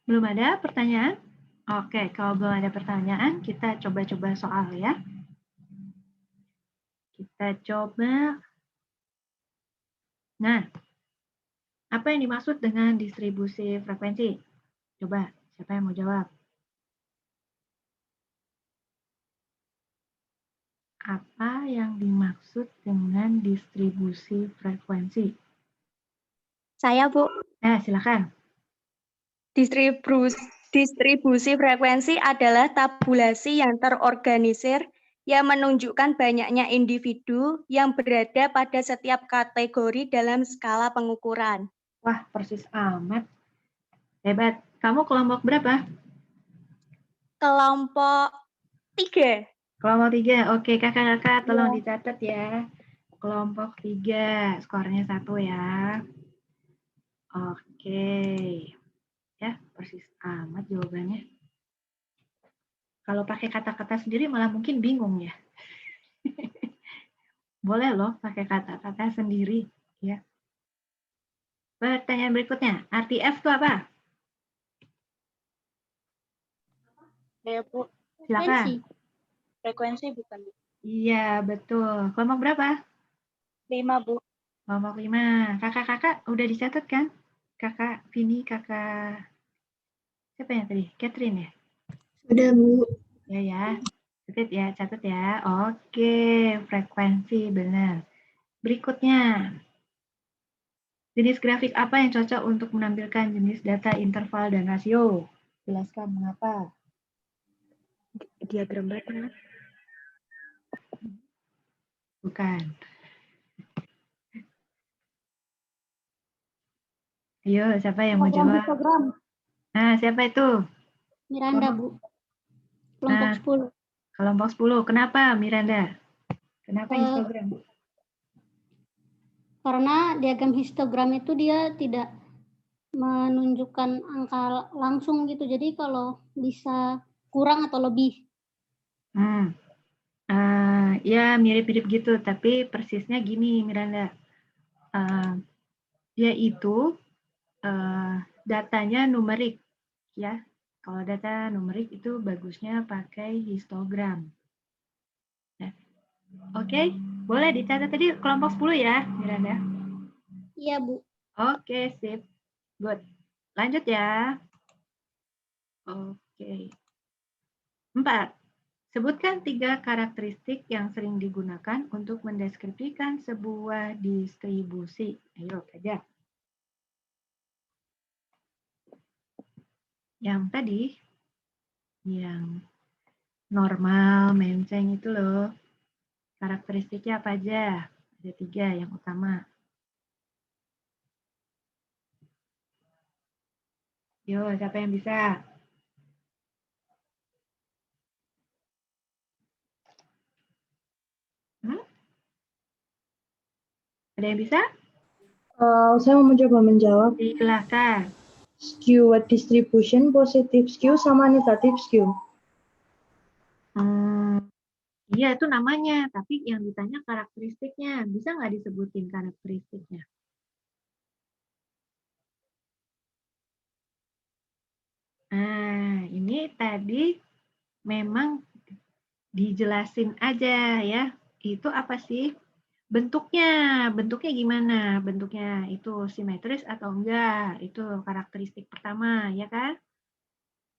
Belum ada pertanyaan? Oke, kalau belum ada pertanyaan, kita coba-coba soal ya. Kita coba. Nah, apa yang dimaksud dengan distribusi frekuensi? Coba, siapa yang mau jawab? Apa yang dimaksud dengan distribusi frekuensi? Saya, Bu. Silakan. Distribusi frekuensi adalah tabulasi yang terorganisir yang menunjukkan banyaknya individu yang berada pada setiap kategori dalam skala pengukuran. Wah, persis amat. Hebat. Kamu kelompok berapa? Kelompok 3. Kelompok 3. Oke, kakak-kakak tolong dicatat ya. Kelompok 3. Skornya 1 ya. Oke. Ya, persis amat jawabannya. Kalau pakai kata-kata sendiri malah mungkin bingung ya. Boleh loh pakai kata-kata sendiri ya. Pertanyaan berikutnya, arti F itu apa? Ya, Bu. Silakan. Frekuensi bukan, Bu. Iya, betul. Kelompok berapa? 5, Bu. Kelompok 5. Kakak-kakak udah dicatat kan? Kakak Vini, kakak siapa yang tadi? Catherine ya? Udah, Bu. Ya. Catat ya. Oke, frekuensi benar. Berikutnya, jenis grafik apa yang cocok untuk menampilkan jenis data interval dan rasio? Jelaskan mengapa. Diagram batas. Bukan. Ayo, siapa yang mau jawab? Histogram. Nah, siapa itu? Miranda, Bu. Kelompok 10. Kelompok 10. Kenapa, Miranda? Kenapa histogram? Karena diagram histogram itu dia tidak menunjukkan angka langsung gitu. Jadi kalau bisa kurang atau lebih. Ya, mirip-mirip gitu. Tapi persisnya gini, Miranda. Dia itu datanya numerik. Ya, kalau data numerik itu bagusnya pakai histogram. Oke, boleh dicatat tadi kelompok 10 ya, Miranda? Iya, Bu. Oke, sip. Good. Lanjut ya. Oke. 4. Sebutkan 3 karakteristik yang sering digunakan untuk mendeskripsikan sebuah distribusi. Ayo, belajar. Yang tadi, yang normal, menceng itu loh. Karakteristiknya apa aja? Ada 3 yang utama. Yo, siapa yang bisa? Ada yang bisa? Saya mau mencoba menjawab. Silakan. Skewed distribution, positive skew, sama negative skew. Iya, itu namanya. Tapi yang ditanya karakteristiknya. Bisa nggak disebutin karakteristiknya? Nah, ini tadi memang dijelasin aja ya. Itu apa sih? Bentuknya gimana? Bentuknya itu simetris atau enggak? Itu karakteristik pertama, ya kan?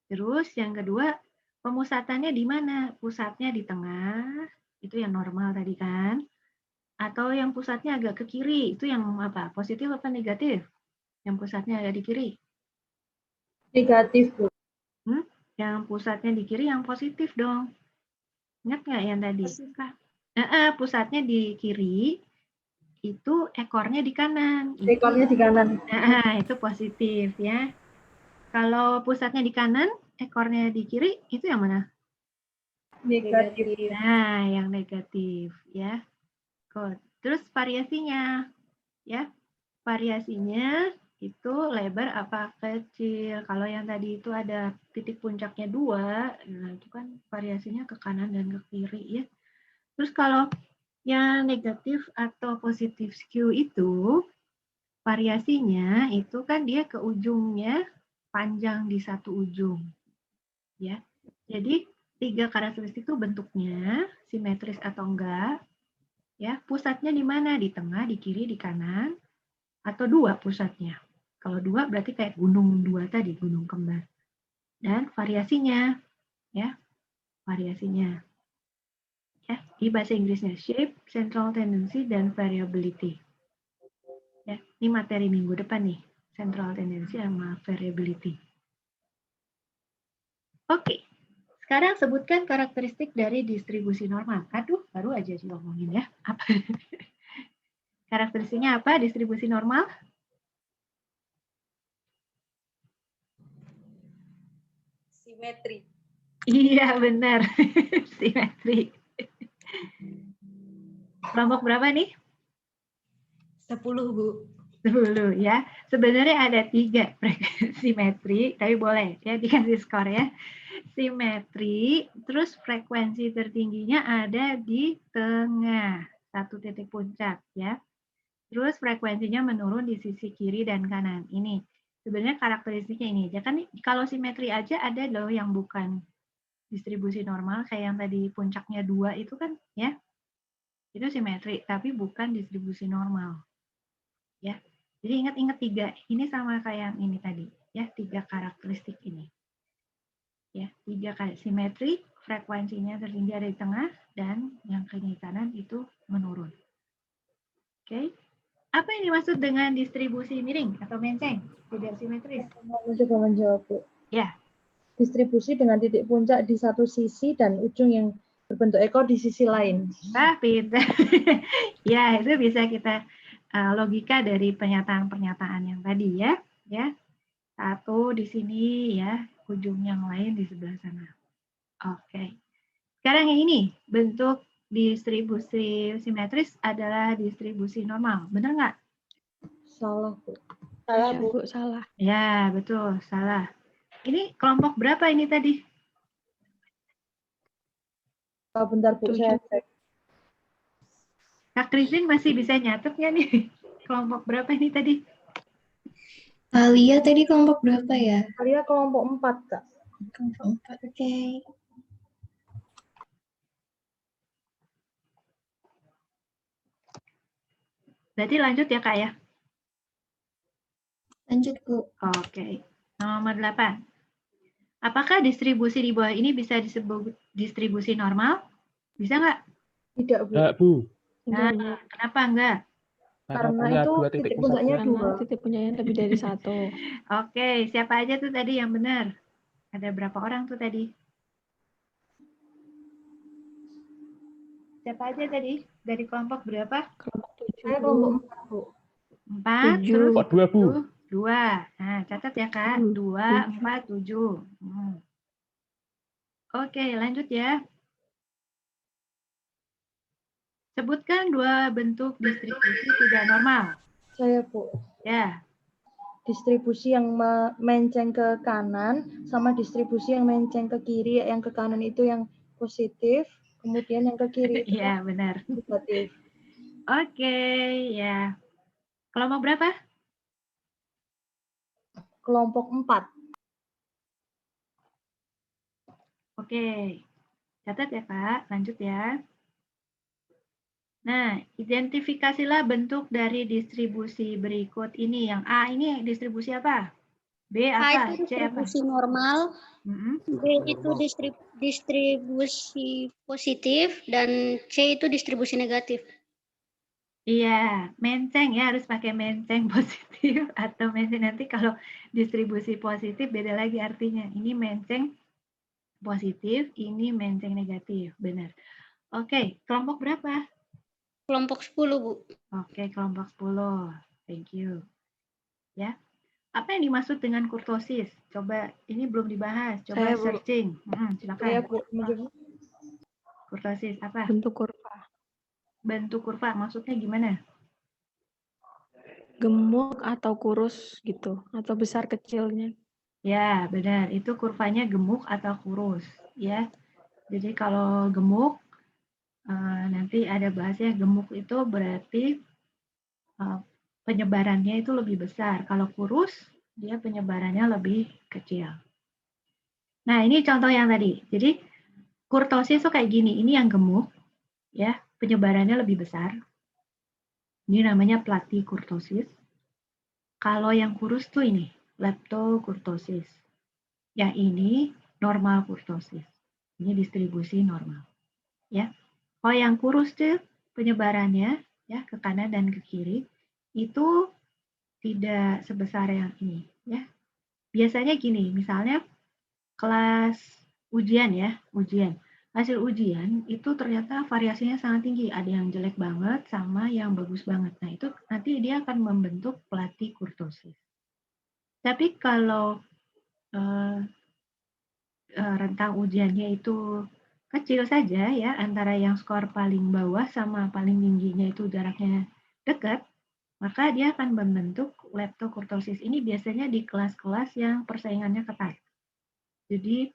Terus yang kedua, pemusatannya di mana? Pusatnya di tengah, itu yang normal tadi kan? Atau yang pusatnya agak ke kiri, itu yang apa? Positif apa negatif? Yang pusatnya agak di kiri? Negatif, Bu. Yang pusatnya di kiri yang positif dong. Ingat nggak yang tadi? Pusatnya di kiri, itu ekornya di kanan. Ekornya di kanan. Itu positif ya. Kalau pusatnya di kanan, ekornya di kiri, itu yang mana? Negatif. Nah, yang negatif ya. Good. Terus variasinya ya. Variasinya itu lebar apa kecil. Kalau yang tadi itu ada titik puncaknya 2, nah itu kan variasinya ke kanan dan ke kiri ya. Terus kalau yang negatif atau positif skew itu variasinya itu kan dia ke ujungnya panjang di satu ujung. Ya. Jadi 3 karakteristik itu bentuknya simetris atau enggak. Ya, pusatnya di mana? Di tengah, di kiri, di kanan, atau 2 pusatnya. Kalau 2 berarti kayak gunung 2 tadi, gunung kembar. Dan variasinya, ya, variasinya. Ya, di bahasa Inggrisnya shape, central tendency, dan variability. Ya, ini materi minggu depan nih, central tendency sama variability. Oke, sekarang sebutkan karakteristik dari distribusi normal. Aduh, baru aja sih ngomongin ya. Apa? Karakteristiknya apa distribusi normal? Simetri. Iya, benar. Simetri. Kelompok berapa nih? 10, Bu. 10 ya. Sebenarnya ada 3 frekuensi simetri, tapi boleh ya dikasih skor ya. Simetri, terus frekuensi tertingginya ada di tengah, satu titik puncak ya. Terus frekuensinya menurun di sisi kiri dan kanan. Ini sebenarnya karakteristiknya ini aja kan. Kalau simetri aja ada loh yang bukan distribusi normal, kayak yang tadi puncaknya 2 itu kan ya. Itu simetri, tapi bukan distribusi normal. Ya. Jadi ingat-ingat 3. Ini sama kayak yang ini tadi, ya, 3 karakteristik ini. Ya, 3 kali simetri, frekuensinya tertinggi ada di tengah, dan yang kiri kanan itu menurun. Oke. Apa yang dimaksud dengan distribusi miring atau menceng? Tidak simetris. Coba menjawab, Bu. Ya. Distribusi dengan titik puncak di satu sisi dan ujung yang berbentuk ekor di sisi lain. Pintar. Ya, itu bisa kita logika dari pernyataan-pernyataan yang tadi ya. Ya. Satu di sini ya, ujung yang lain di sebelah sana. Oke. Sekarang yang ini, bentuk distribusi simetris adalah distribusi normal. Benar nggak? Salah, Bu. Salah, Bu. Salah. Ya, betul. Salah. Ini kelompok berapa ini tadi? Bentar, Bu. Saya cek. Kak Christine masih bisa nyatet nggak nih? Kelompok berapa ini tadi? Alia tadi kelompok berapa ya? Alia kelompok 4, Kak. Kelompok 4, oke. Berarti lanjut ya, Kak ya? Lanjut, Bu. Oke. Nomor 8. Apakah distribusi di bawah ini bisa disebut distribusi normal? Bisa nggak? Tidak, Bu. Enggak, Bu. Nah, kenapa enggak? Karena punya itu 2 titik puncaknya 2. Karena titik puncaknya lebih dari 1. Oke, siapa aja tuh tadi yang benar? Ada berapa orang tuh tadi? Siapa aja tadi? Dari kelompok berapa? Kelompok 7. Saya kelompok 4, Bu. 4, 7. terus Kok 2, Bu? 2. Nah, catat ya, Kak. 2, 4, 7. Oke, lanjut ya. Sebutkan 2 bentuk distribusi tidak normal. Saya, Bu. Ya. Distribusi yang menceng ke kanan sama distribusi yang menceng ke kiri. Yang ke kanan itu yang positif, kemudian yang ke kiri itu Iya, benar. negatif. Oke, ya. Kelompok berapa? Kelompok 4. Oke. Catat ya, Kak. Lanjut ya. Nah, identifikasilah bentuk dari distribusi berikut ini. Yang A ini distribusi apa? B A apa? itu C apa? distribusi normal, B itu distribusi positif, dan C itu distribusi negatif. Iya, menceng ya, harus pakai menceng positif atau menceng, nanti kalau distribusi positif beda lagi artinya. Ini menceng positif, ini menceng negatif, benar. Oke, kelompok berapa? Kelompok 10, Bu. Oke, kelompok 10. Thank you. Ya. Apa yang dimaksud dengan kurtosis? Coba, ini belum dibahas. Coba Saya, Bu. searching. Silakan. Saya, Bu. Kurtosis apa? Bentuk kurva. Bentuk kurva maksudnya gimana? Gemuk atau kurus gitu, atau besar kecilnya. Ya, benar. Itu kurvanya gemuk atau kurus, ya. Jadi kalau gemuk, nanti ada bahasnya, gemuk itu berarti penyebarannya itu lebih besar. Kalau kurus, dia penyebarannya lebih kecil. Nah, ini contoh yang tadi. Jadi, kurtosis itu kayak gini. Ini yang gemuk, ya, penyebarannya lebih besar. Ini namanya platykurtosis. Kalau yang kurus tuh ini, leptokurtosis. Yang ini normal kurtosis. Ini distribusi normal. Ya. Kalau yang kurus tuh penyebarannya ya ke kanan dan ke kiri itu tidak sebesar yang ini, ya. Biasanya gini, misalnya kelas ujian ya, ujian. Hasil ujian itu ternyata variasinya sangat tinggi, ada yang jelek banget sama yang bagus banget. Nah, itu nanti dia akan membentuk platykurtosis. Tapi kalau rentang ujiannya itu kecil saja ya, antara yang skor paling bawah sama paling tingginya itu jaraknya dekat, maka dia akan membentuk leptokurtosis. Ini biasanya di kelas-kelas yang persaingannya ketat. Jadi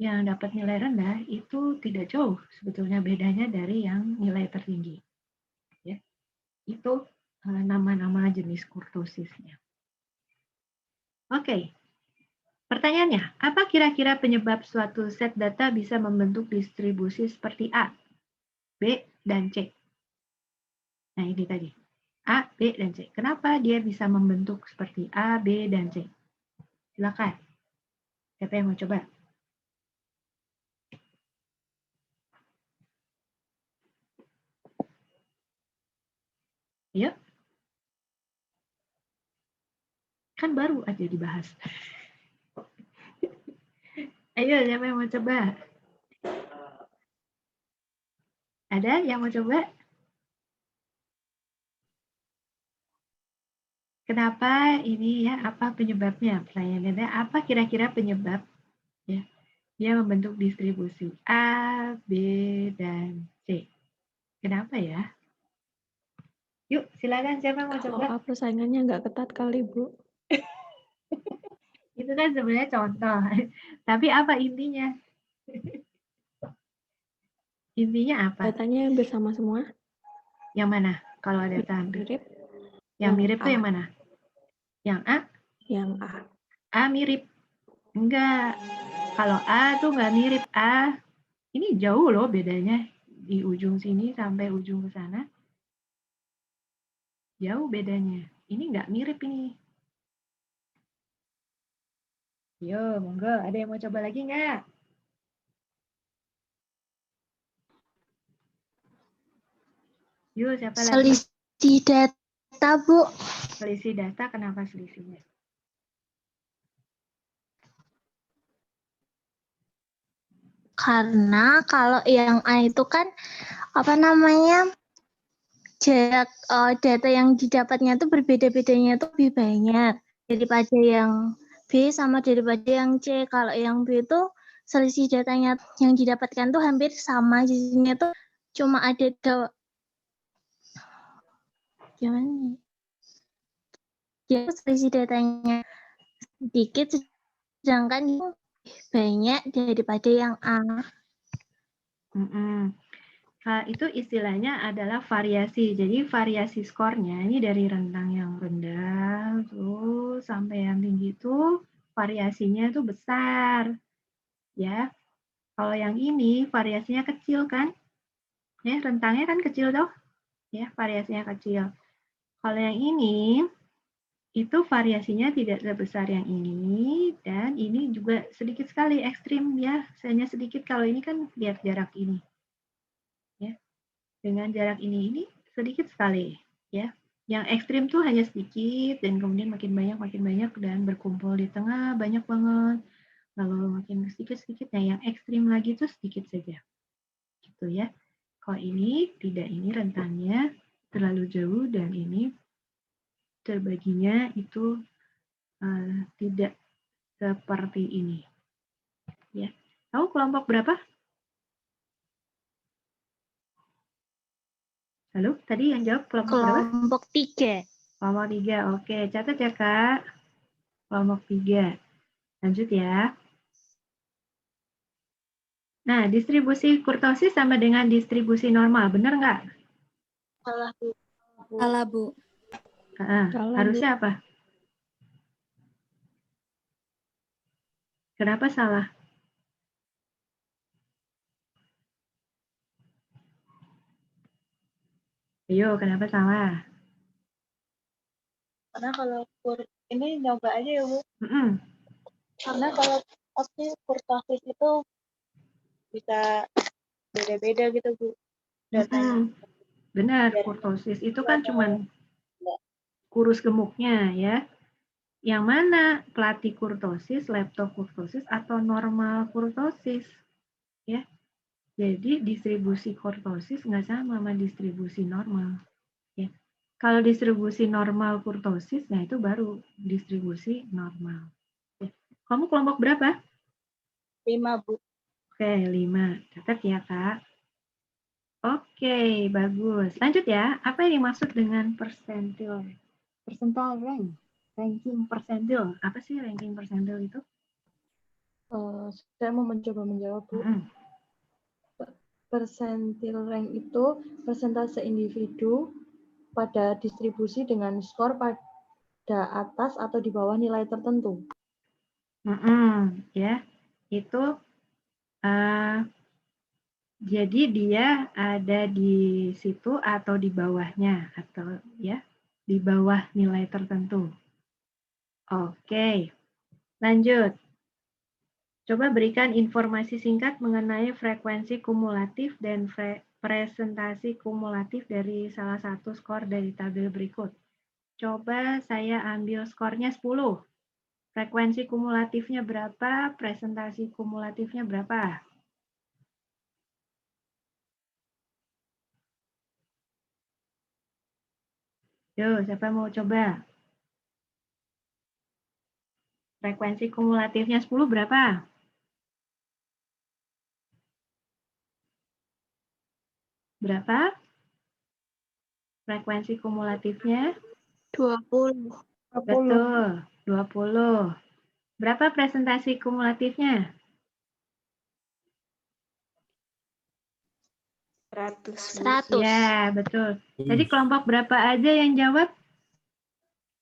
yang dapat nilai rendah itu tidak jauh sebetulnya bedanya dari yang nilai tertinggi. Ya. Itu nama-nama jenis kurtosisnya. Oke. Pertanyaannya, apa kira-kira penyebab suatu set data bisa membentuk distribusi seperti A, B, dan C? Nah, ini tadi. A, B, dan C. Kenapa dia bisa membentuk seperti A, B, dan C? Silakan. Siapa yang mau coba? Yuk. Kan baru aja dibahas. Ayo, siapa yang mau coba? Ada yang mau coba? Kenapa ini ya? Apa penyebabnya? Pertanyaannya, apa kira-kira penyebab ya dia membentuk distribusi A, B, dan C? Kenapa ya? Yuk, silakan siapa yang mau Kalau coba? A persaingannya nggak ketat kali, Bu. Itu kan sebenarnya contoh. Tapi apa intinya? Intinya apa? Datanya bersama semua. Yang mana? Kalau ada hampir. Mirip. Yang mirip A. tuh yang mana? Yang A? Yang A. A mirip. Enggak. Kalau A tuh nggak mirip A. Ini jauh loh bedanya. Di ujung sini sampai ujung ke sana. Jauh bedanya. Ini nggak mirip ini. Yo, monggo. Ada yang mau coba lagi nggak? Yuk, siapa lagi? Selisih data, Bu. Selisih data, kenapa selisihnya? Karena kalau yang A itu kan apa namanya jarak data yang didapatnya itu berbeda-bedanya itu lebih banyak daripada yang B sama daripada yang C. Kalau yang B itu selisih datanya yang didapatkan tuh hampir sama, jadinya tuh cuma ada gimana? Ya selisih datanya sedikit, sedangkan yang banyak daripada yang A. Itu istilahnya adalah variasi. Jadi variasi skornya ini dari rentang yang rendah terus sampai yang tinggi itu variasinya itu besar. Ya. Kalau yang ini variasinya kecil kan? Ya, rentangnya kan kecil toh. Ya, variasinya kecil. Kalau yang ini itu variasinya tidak sebesar yang ini dan ini juga sedikit sekali ekstrim ya, hanya sedikit. Kalau ini kan lihat jarak ini. Ya. Dengan jarak ini sedikit sekali ya. Yang ekstrim tuh hanya sedikit dan kemudian makin banyak dan berkumpul di tengah banyak banget. Lalu makin sedikit-sedikit. Nah, yang ekstrim lagi tuh sedikit saja. Gitu ya. Kalau ini tidak, ini rentangnya terlalu jauh dan ini terbaginya itu tidak seperti ini. Ya. Tahu kelompok berapa? Halo, tadi yang jawab kelompok berapa? Kelompok 3. Kelompok 3. Oke, catat ya, Kak. Kelompok 3. Lanjut ya. Nah, distribusi kurtosis sama dengan distribusi normal, benar nggak? Salah, Bu. Salah, Bu. Harusnya apa? Kenapa salah? Ayo, kenapa salah? Karena kalau ini nyoba aja ya, Bu. Karena kalau kurtosis itu bisa beda-beda gitu, Bu. Datanya. Benar, kurtosis itu kan cuman kurus gemuknya ya. Yang mana platykurtosis, leptokurtosis, atau normal kurtosis ya. Jadi distribusi kurtosis nggak sama distribusi normal. Ya. Kalau distribusi normal kurtosis, nah itu baru distribusi normal. Ya. Kamu kelompok berapa? 5, Bu. Oke, 5. Catat ya, Kak. Oke, bagus. Lanjut ya. Apa yang dimaksud dengan persentil? Percentile rank. Ranking persentil. Apa sih ranking persentil itu? Saya mau mencoba menjawab, Bu. Persentil rank itu persentase individu pada distribusi dengan skor pada atas atau di bawah nilai tertentu. Ya, itu jadi dia ada di situ atau di bawahnya atau ya di bawah nilai tertentu. Oke, lanjut. Coba berikan informasi singkat mengenai frekuensi kumulatif dan presentasi kumulatif dari salah satu skor dari tabel berikut. Coba saya ambil skornya 10. Frekuensi kumulatifnya berapa? Presentasi kumulatifnya berapa? Yuk, siapa mau coba? Frekuensi kumulatifnya 10 berapa? Berapa? Frekuensi kumulatifnya? 20. Betul, 20. Berapa presentasi kumulatifnya? 100. Ya, betul. Jadi kelompok berapa aja yang jawab?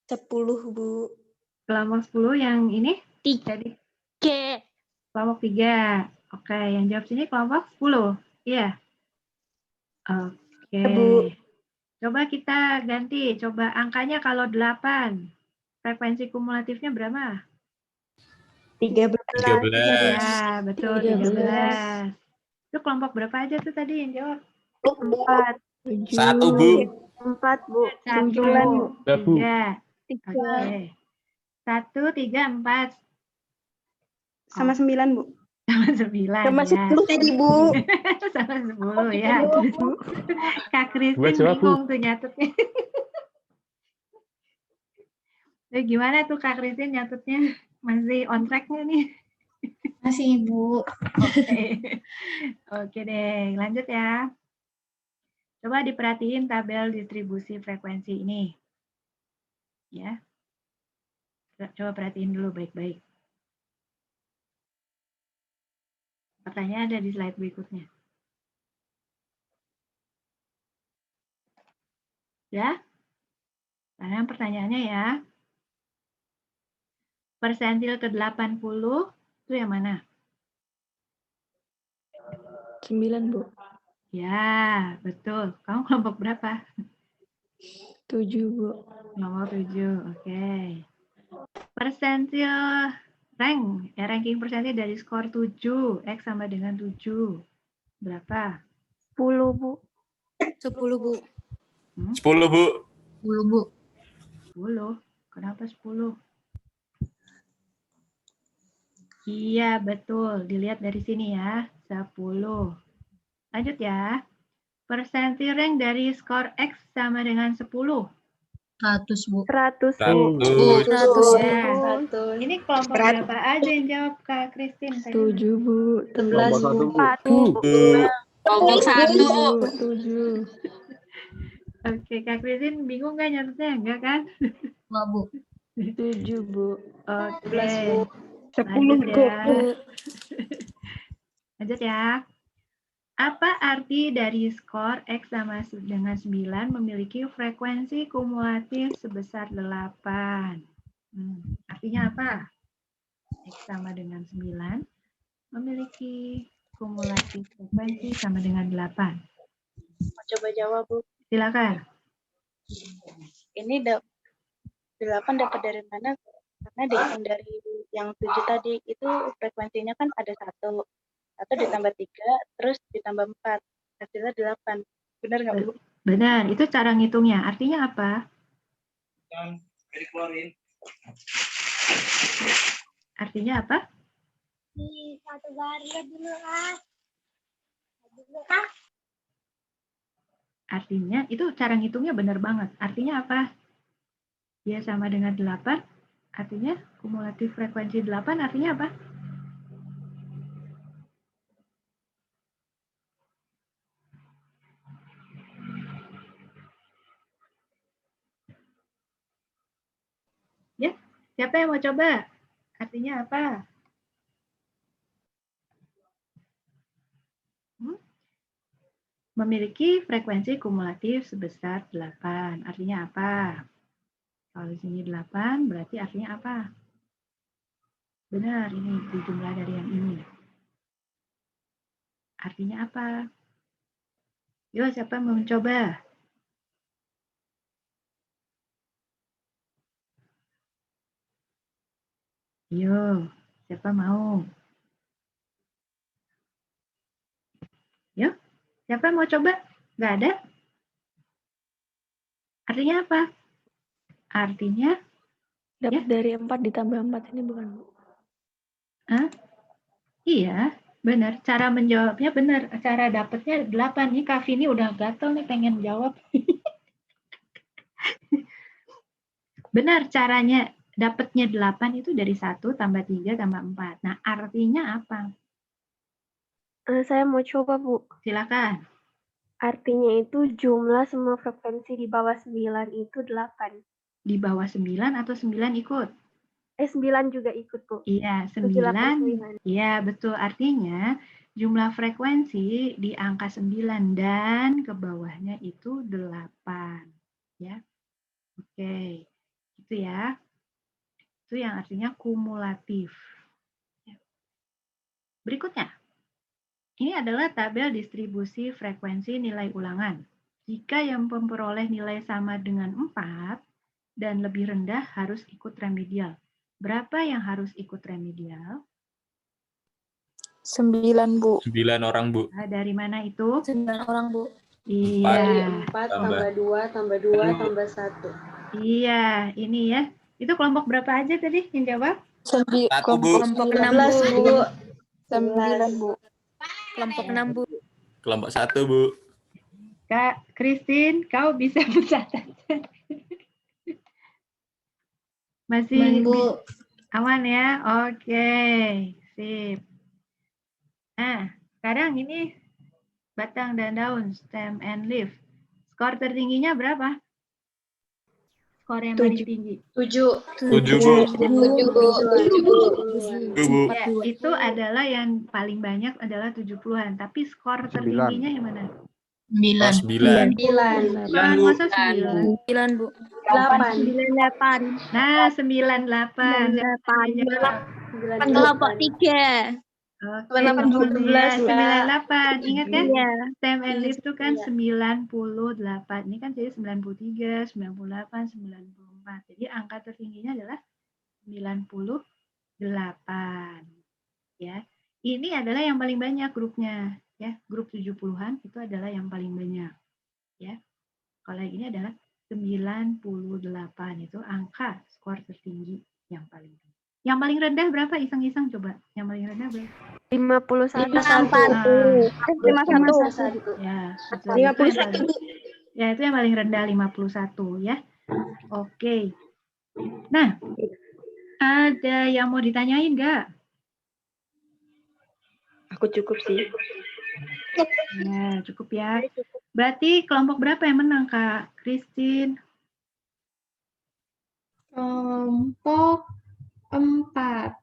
10, Bu. Kelompok 10 yang ini? 3. Kelompok 3. Oke, yang jawab sini kelompok 10. Iya. Oke. Bu. Coba kita ganti. Coba angkanya kalau 8. Frekuensi kumulatifnya berapa? 13. Ya, betul. 13. Itu kelompok berapa aja tuh tadi yang jawab? 4. 1, Bu. 4, Bu. 1, 3. Oke. 1, 3, 4. Sama 9, Bu. Sama 9 Sama ya. 10 tadi, Bu. Sama 10 ya. Kak Kristin bingung tuh nyatetnya. Gimana tuh Kak Kristin nyatetnya? Masih on track nggak nih? Masih, Bu. Oke deh, lanjut ya. Coba diperhatiin tabel distribusi frekuensi ini. Ya. Coba perhatiin dulu baik-baik. Pertanyaan ada di slide berikutnya. Ya? Sekarang pertanyaannya ya. Persentil ke-80 itu yang mana? 9, Bu. Ya, betul. Kamu kelompok berapa? 7, Bu. Kelompok 7, oke. Persentil ranking persentil dari skor 7. X sama dengan 7. Berapa? 10, Bu. 10, Bu. 10, Bu. 10, Bu. 10. Kenapa 10? Iya, betul. Dilihat dari sini ya. 10. Lanjut ya. Persentil rank dari skor X sama dengan 10. 100, Bu. 100, Bu. 100. Ya. Ini kelompok berapa aja yang jawab Kak Kristin? 7, Bu. 11, Bu. 1. Kelompok 1. 7. Oke, Kak Christine bingung nggak nyatetnya? Enggak kan? Enggak, Bu. 7, Bu. Oke. 10, Lanjut ya. Bu. Lanjut ya. Apa arti dari skor X sama dengan 9 memiliki frekuensi kumulatif sebesar 8? Artinya apa? X sama dengan 9 memiliki kumulatif frekuensi sama dengan 8. Mau coba jawab, Bu. Silakan. Ini 8 dapat dari mana? Karena dihitung dari yang 7 tadi, itu frekuensinya kan ada 1 ditambah 3, terus ditambah 4. Hasilnya 8. Benar nggak, Bu? Benar, itu cara ngitungnya. Artinya apa? Artinya apa? Di satu baris dulu lah. Artinya, itu cara ngitungnya benar banget. Artinya apa? Dia sama dengan 8, artinya kumulatif frekuensi 8, artinya apa? Ya, siapa yang mau coba? Artinya apa? Memiliki frekuensi kumulatif sebesar 8. Artinya apa? Kalau di sini 8, berarti artinya apa? Benar, ini dijumlah dari yang ini. Artinya apa? Yuk, siapa yang mau mencoba? Yuk, siapa mau? Yuk, siapa yang mau coba? Nggak ada? Artinya apa? Artinya dapat dari 4 ditambah 4 ini bukan, Bu? Iya, benar. Cara menjawabnya benar. Cara dapatnya 8. Nih Kak Vini udah gatel nih pengen jawab. Benar, caranya dapatnya 8 itu dari 1 tambah 3 tambah 4. Nah, artinya apa? Saya mau coba, Bu. Silakan. Artinya itu jumlah semua frekuensi di bawah 9 itu 8. Di bawah 9 atau 9 ikut? 9 juga ikut, Bu. Iya, 9. 9. Iya, betul. Artinya jumlah frekuensi di angka 9 dan ke bawahnya itu 8. Ya. Oke. Itu ya. Itu yang artinya kumulatif. Berikutnya. Ini adalah tabel distribusi frekuensi nilai ulangan. Jika yang memperoleh nilai sama dengan 4 dan lebih rendah harus ikut remedial. Berapa yang harus ikut remedial? 9, Bu. 9 orang, Bu. Nah, dari mana itu? 9 orang, Bu. Iya. 4 tambah 2 tambah 2 tambah 1. Iya, ini ya. Itu kelompok berapa aja tadi yang jawab? Kelompok 6, Bu. 9, Bu. Kelompok 6, Bu. Kelompok 1, Bu. Kak Christine, kau bisa mencatat. Masih Bu. aman ya? Oke, sip. Nah, sekarang ini batang dan daun, stem and leaf. Skor tertingginya berapa? Skor yang paling tinggi? 7. 7, Bu. 7, Bu. Ya, itu adalah yang paling banyak adalah 70-an. Tapi skor tertingginya yang mana? 9. 9. Masa 9? 9, Bu. 98. Nah, 98. Kelompok 3. Oke, kemudian 98. Ingat kan? Iya. Stem and leaf itu kan 98. Ini kan jadi 93, 98, 94. Jadi angka tertingginya adalah 98. Ya. Ini adalah yang paling banyak grupnya, ya. Grup 70-an itu adalah yang paling banyak. Ya. Kalau ini adalah 98 itu angka skor tertinggi yang paling tinggi. Yang paling rendah berapa? Iseng-iseng coba. Yang paling rendah berapa? 51. 51. Ya, betul. 51. Ya, itu yang paling rendah 51 ya. Oke. Nah, ada yang mau ditanyain nggak? Aku cukup sih. Ya, cukup ya. Berarti kelompok berapa yang menang, Kak Christine? Kelompok 4.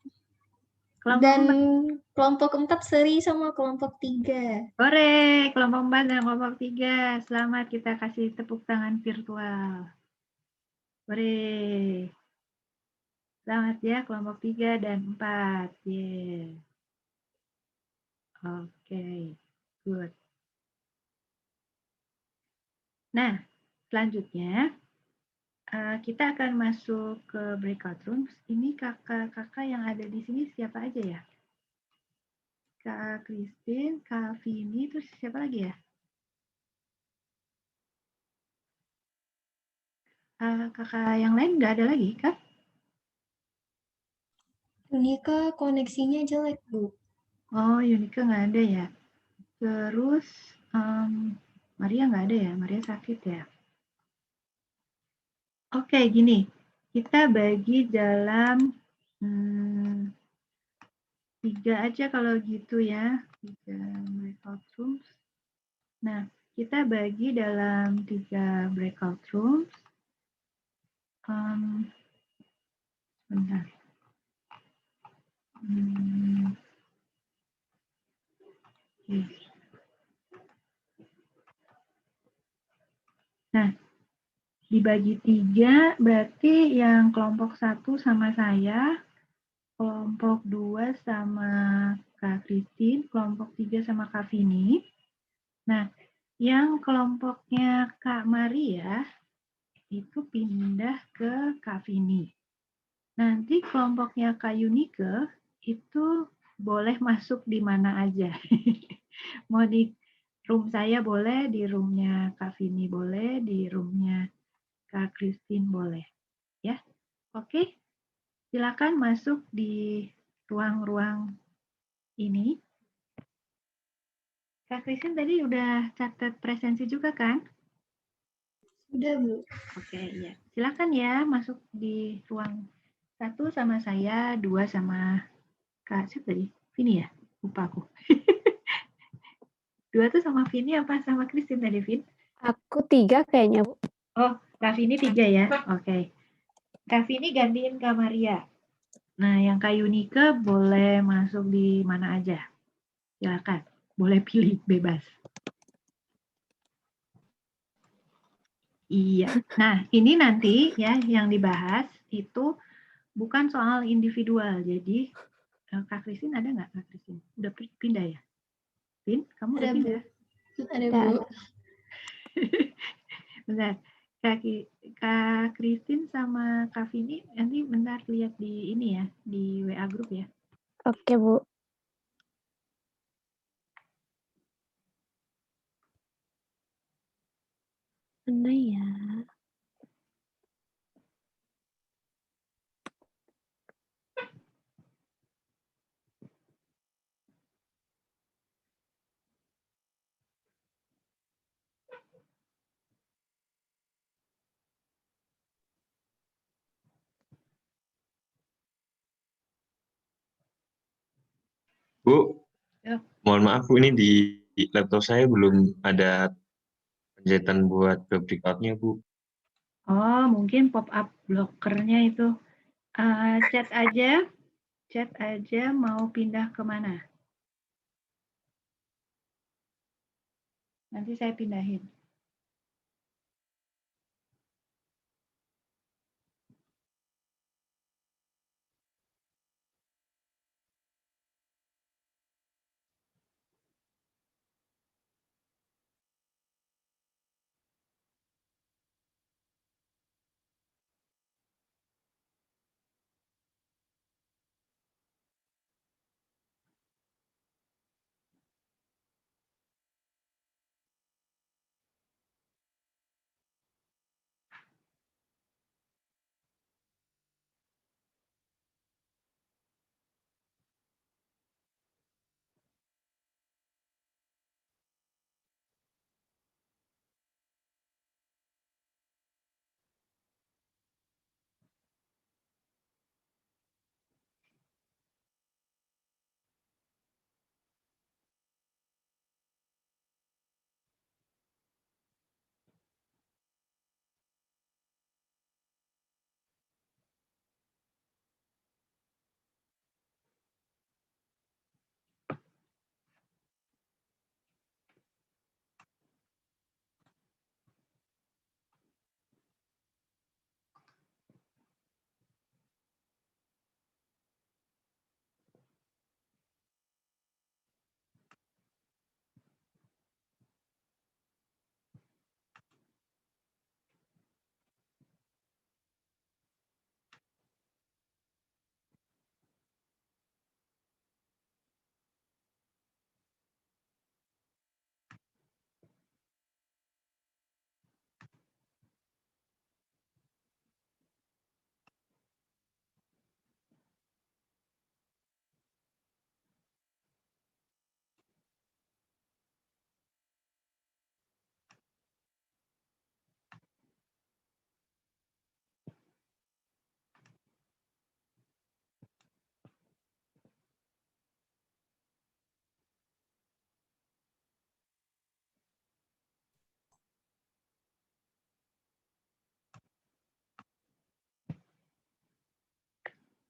Kelompok Dan 4. kelompok 4 seri sama kelompok 3. Hore, kelompok 4 dan kelompok 3. Selamat, kita kasih tepuk tangan virtual. Hore. Selamat ya, kelompok 3 dan 4. Yeah. Oke, good. Nah, selanjutnya kita akan masuk ke breakout rooms. Ini kakak-kakak yang ada di sini siapa aja ya? Kak Christine, Kak Vini, terus siapa lagi ya? Kakak yang lain nggak ada lagi, kan? Unika koneksinya jelek, Bu. Oh, Yunika nggak ada ya. Terus Maria nggak ada ya, Maria sakit ya. Oke, gini. Kita bagi dalam 3 aja kalau gitu ya. 3 breakout rooms. Nah, kita bagi dalam 3 breakout rooms. Bentar. Okay. Nah, dibagi 3 berarti yang kelompok 1 sama saya, kelompok 2 sama Kak Christine, kelompok 3 sama Kak Vini. Nah, yang kelompoknya Kak Maria itu pindah ke Kak Vini. Nanti kelompoknya Kak Yunike itu boleh masuk di mana aja. Mau di room saya boleh, di roomnya Kak Vini boleh, di roomnya Kak Christine boleh. Ya, oke. Silakan masuk di ruang-ruang ini. Kak Christine tadi udah catat presensi juga kan? Sudah, Bu. Oke, ya. Silakan ya masuk di ruang 1 sama saya, 2 sama Kak siapa tadi? Vini ya? Lupa aku. 2 tuh sama Vini apa sama Christine tadi, Vin? Aku 3 kayaknya, Bu. Oh, Kak Vini 3 ya? Oke. Kak Vini gantiin Kak Maria. Nah, yang Kak Yunike boleh masuk di mana aja. Silakan. Boleh pilih, bebas. Iya. Nah, ini nanti ya yang dibahas itu bukan soal individual. Jadi, Kak Christine ada nggak, Kak Christine? Udah pindah ya? Vin, kamu udah pindah? Ada, Bu. Bentar. Kak Christine sama Kak Vini nanti bentar lihat di ini ya, di WA grup ya. Oke, Bu. Mana ya? Bu, Ya. mohon maaf Bu, ini di laptop saya belum ada penjahatan buat ke breakout-nya Bu. Oh, mungkin pop-up blockernya itu. Chat aja mau pindah kemana. Nanti saya pindahin.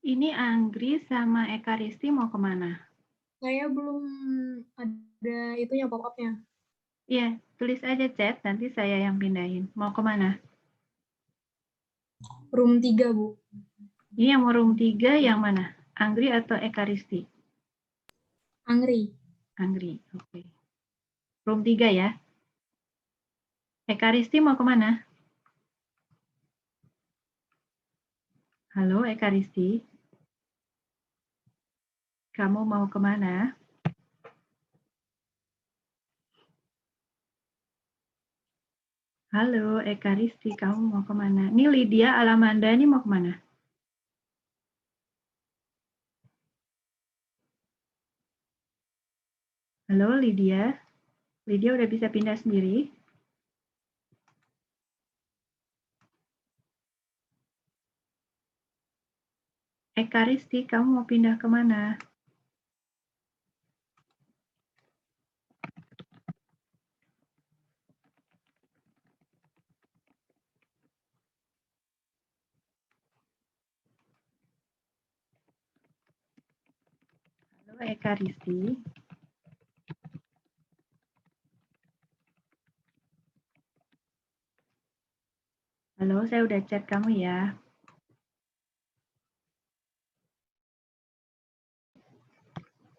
Ini Anggri sama Eka Risti mau kemana? Saya belum ada itunya pop-up-nya. Iya, tulis aja chat, nanti saya yang pindahin. Mau kemana? Room 3, Bu. Ini yang mau room 3 yang mana? Anggri atau Eka Risti? Anggri. Anggri, oke. Room 3 ya. Eka Risti mau kemana? Halo Eka Risti. Kamu mau kemana? Halo Eka Risti, kamu mau kemana? Ini Lydia Alamanda, ini mau kemana? Halo Lydia. Lydia udah bisa pindah sendiri? Eka Risti, kamu mau pindah kemana? Halo Eka Risti. Halo, saya udah chat kamu ya.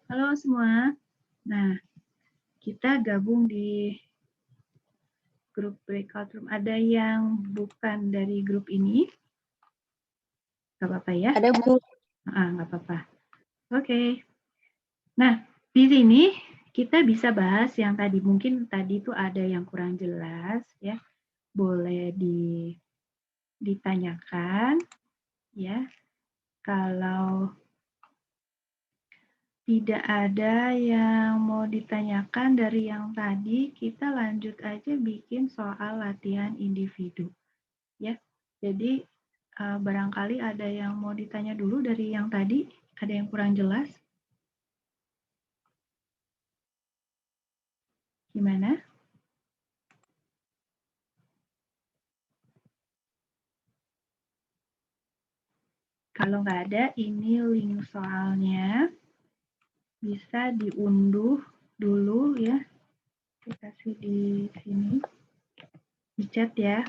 Halo semua. Nah, kita gabung di grup breakout room. Ada yang bukan dari grup ini? Gak apa-apa ya? Ada, Bu. Nggak apa-apa. Oke. Nah, di sini kita bisa bahas yang tadi. Mungkin tadi itu ada yang kurang jelas, ya. Boleh ditanyakan, ya. Kalau tidak ada yang mau ditanyakan dari yang tadi, kita lanjut aja bikin soal latihan individu, ya. Jadi barangkali ada yang mau ditanya dulu dari yang tadi, ada yang kurang jelas? Gimana? Kalau nggak ada, ini link soalnya. Bisa diunduh dulu ya. Kita kasih di sini. Di chat ya.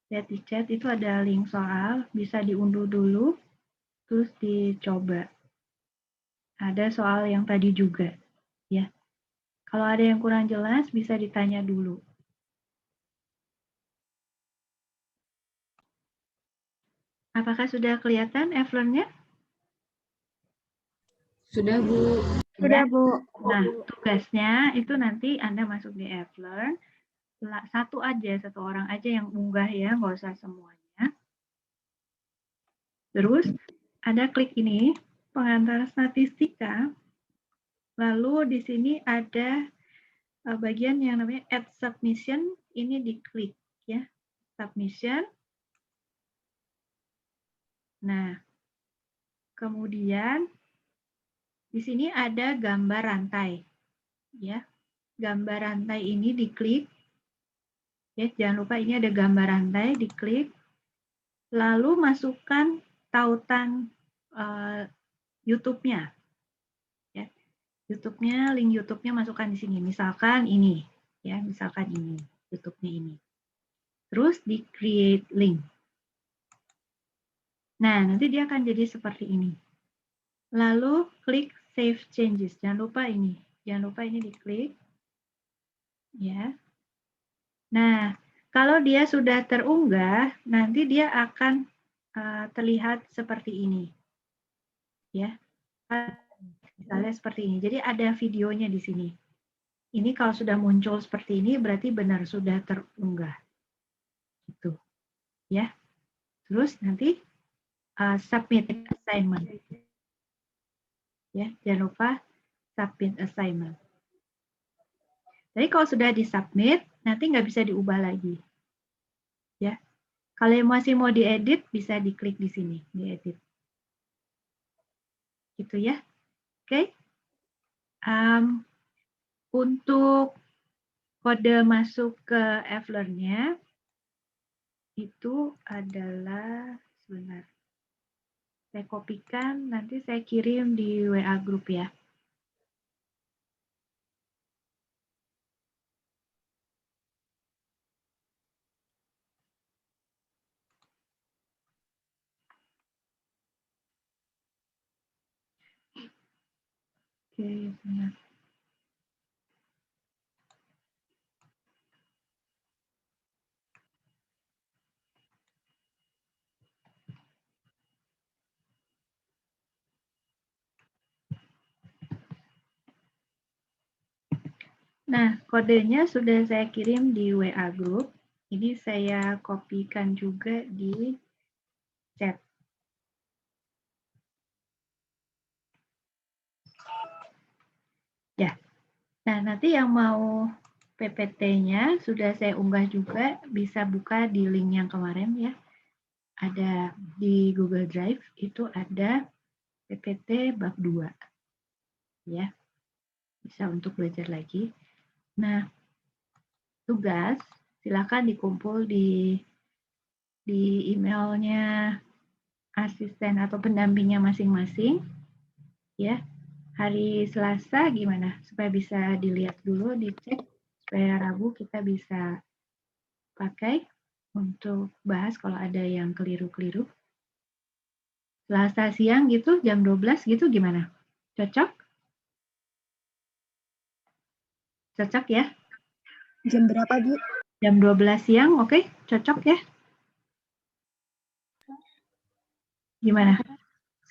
Lihat di chat itu ada link soal. Bisa diunduh dulu. Terus dicoba. Ada soal yang tadi juga. Ya. Kalau ada yang kurang jelas, bisa ditanya dulu. Apakah sudah kelihatan F-Learn-nya? Sudah, Bu. Sudah, Bu. Nah, tugasnya itu nanti Anda masuk di F-Learn. Satu orang aja yang unggah ya, nggak usah semuanya. Terus ada klik ini, pengantar statistika. Lalu di sini ada bagian yang namanya Add Submission, ini diklik ya, Submission. Nah, kemudian di sini ada gambar rantai, ya. Gambar rantai ini diklik, ya. Jangan lupa ini ada gambar rantai, diklik. Lalu masukkan tautan YouTube-nya, ya. YouTube-nya, link YouTube-nya masukkan di sini. Misalkan ini, ya. Misalkan ini, YouTube-nya ini. Terus di create link. Nah, nanti dia akan jadi seperti ini. Lalu klik Save Changes. Jangan lupa ini. Jangan lupa ini diklik. Ya. Nah, kalau dia sudah terunggah, nanti dia akan terlihat seperti ini. Ya. Misalnya seperti ini. Jadi ada videonya di sini. Ini kalau sudah muncul seperti ini, berarti benar sudah terunggah. Gitu. Ya. Terus nanti submit assignment. Ya, jangan lupa submit assignment. Jadi kalau sudah disubmit, nanti nggak bisa diubah lagi. Ya, kalau masih mau diedit, bisa diklik di sini, diedit. Gitu ya. Oke. Untuk kode masuk ke F-Learn-nya itu adalah sebentar. Saya kopikan, nanti saya kirim di WA grup ya. Oke, benar. Nah, kodenya sudah saya kirim di WA Group. Ini saya kopikan juga di chat. Ya, nah nanti yang mau PPT-nya sudah saya unggah juga, bisa buka di link yang kemarin ya. Ada di Google Drive, itu ada PPT bab 2. Ya, bisa untuk belajar lagi. Nah, tugas silakan dikumpul di emailnya asisten atau pendampingnya masing-masing. Ya, hari Selasa gimana? Supaya bisa dilihat dulu, dicek, supaya Rabu kita bisa pakai untuk bahas kalau ada yang keliru-keliru. Selasa siang gitu, jam 12 gitu gimana? Cocok? Cocok ya? Jam berapa, Bu? Jam 12 siang, oke? Cocok ya? Gimana?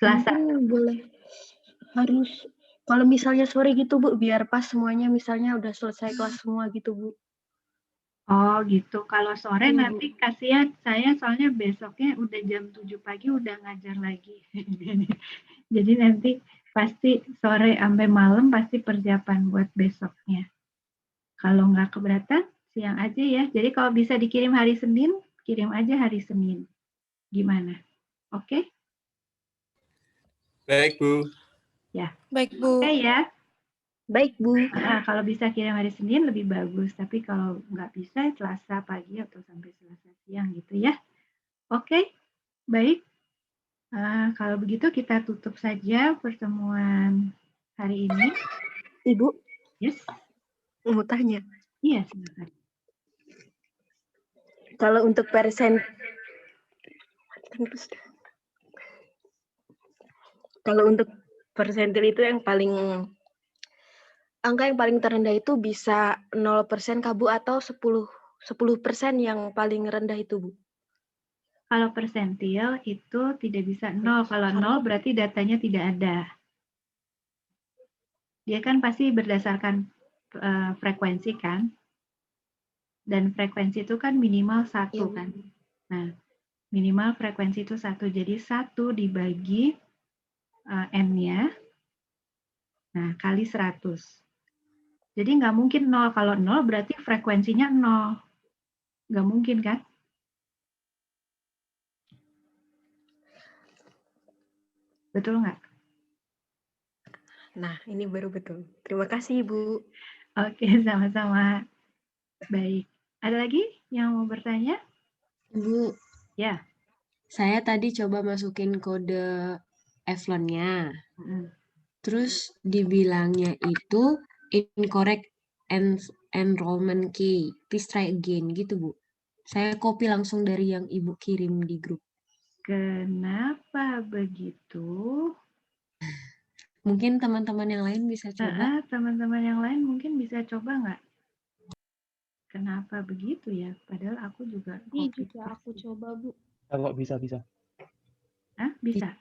Selasa. Mungkin boleh harus kalau misalnya sore gitu, Bu, biar pas semuanya misalnya udah selesai kelas semua gitu, Bu. Oh gitu. Kalau sore Iya, nanti kasihan saya soalnya besoknya udah jam 7 pagi udah ngajar lagi. Jadi nanti pasti sore sampai malam pasti persiapan buat besoknya. Kalau nggak keberatan, siang aja ya. Jadi kalau bisa dikirim hari Senin, kirim aja hari Senin. Gimana? Oke? Baik, Bu. Ya. Baik, Bu. Oke ya. Baik, Bu. Nah, kalau bisa kirim hari Senin lebih bagus. Tapi kalau nggak bisa, Selasa pagi atau sampai Selasa siang gitu ya. Oke, baik. Kalau begitu kita tutup saja pertemuan hari ini. Ibu, Yes. mau tanya. Iya, silakan. Kalau untuk persentil itu yang paling angka yang paling terendah itu bisa 0% kah, Bu, atau 10% yang paling rendah itu, Bu? Kalau persentil itu tidak bisa 0. Kalau 0 berarti datanya tidak ada. Dia kan pasti berdasarkan frekuensi kan. Dan frekuensi itu kan minimal 1 kan. Nah, minimal frekuensi itu 1. Jadi 1 dibagi N-nya. Nah, kali 100. Jadi nggak mungkin 0. Kalau 0 berarti frekuensinya 0. Nggak mungkin kan? Betul nggak? Nah, ini baru betul. Terima kasih, Bu. Oke, sama-sama. Baik. Ada lagi yang mau bertanya? Bu, Ya. saya tadi coba masukin kode Eflonnya. Terus dibilangnya itu incorrect enrollment key. Please try again gitu, Bu. Saya copy langsung dari yang Ibu kirim di grup. Kenapa begitu? Mungkin teman-teman yang lain bisa coba. Teman-teman yang lain mungkin bisa coba nggak? Kenapa begitu ya? Padahal aku juga Ini copy. juga aku coba, Bu. Kok bisa. Hah? Bisa?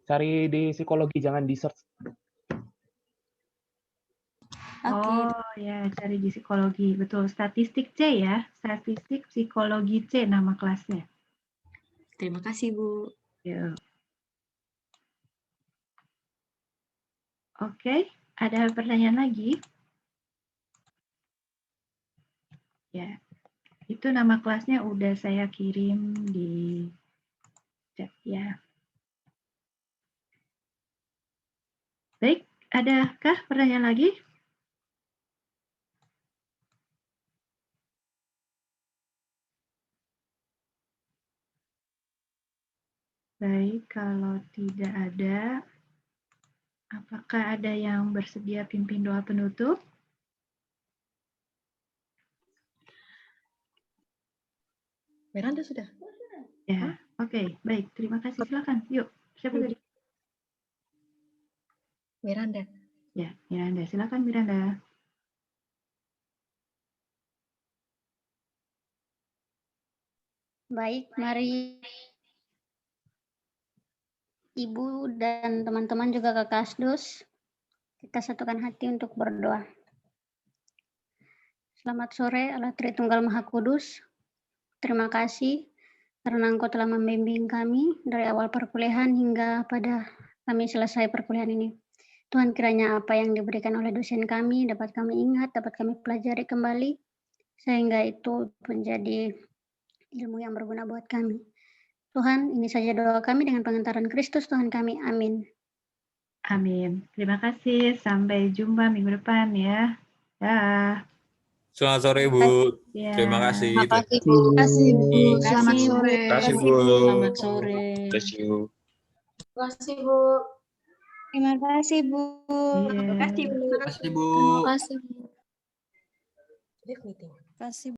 Cari di psikologi, jangan di search. Oh ya, cari di psikologi. Betul, statistik C ya. Statistik psikologi C nama kelasnya. Terima kasih, Bu. Ya. Oke, ada pertanyaan lagi? Ya, itu nama kelasnya udah saya kirim di chat ya. Baik, adakah pertanyaan lagi? Baik, kalau tidak ada, apakah ada yang bersedia pimpin doa penutup? Miranda sudah. Ya, oke, baik. Terima kasih. Silakan. Yuk, siapa tadi? Miranda. Ya, Miranda. Silakan, Miranda. Baik, mari Ibu dan teman-teman juga ke Kasdos, kita satukan hati untuk berdoa. Selamat sore Allah Tritunggal Maha Kudus. Terima kasih karena Engkau telah membimbing kami dari awal perkuliahan hingga pada kami selesai perkuliahan ini. Tuhan, kiranya apa yang diberikan oleh dosen kami dapat kami ingat, dapat kami pelajari kembali, sehingga itu menjadi ilmu yang berguna buat kami. Tuhan, ini saja doa kami dengan pengantaran Kristus Tuhan kami. Amin. Amin. Terima kasih. Sampai jumpa minggu depan ya. Dah. Selamat sore, Bu. Ya. Terima kasih. Terima kasih, Bu. Selamat sore. Terima kasih, Bu. Selamat sore. Thank you. Terima kasih, Bu. Terima kasih, Bu. Iya. Terima kasih, Bu. Terima kasih, Bu. Terima kasih, Bu. Live meeting. Terima kasih, Bu.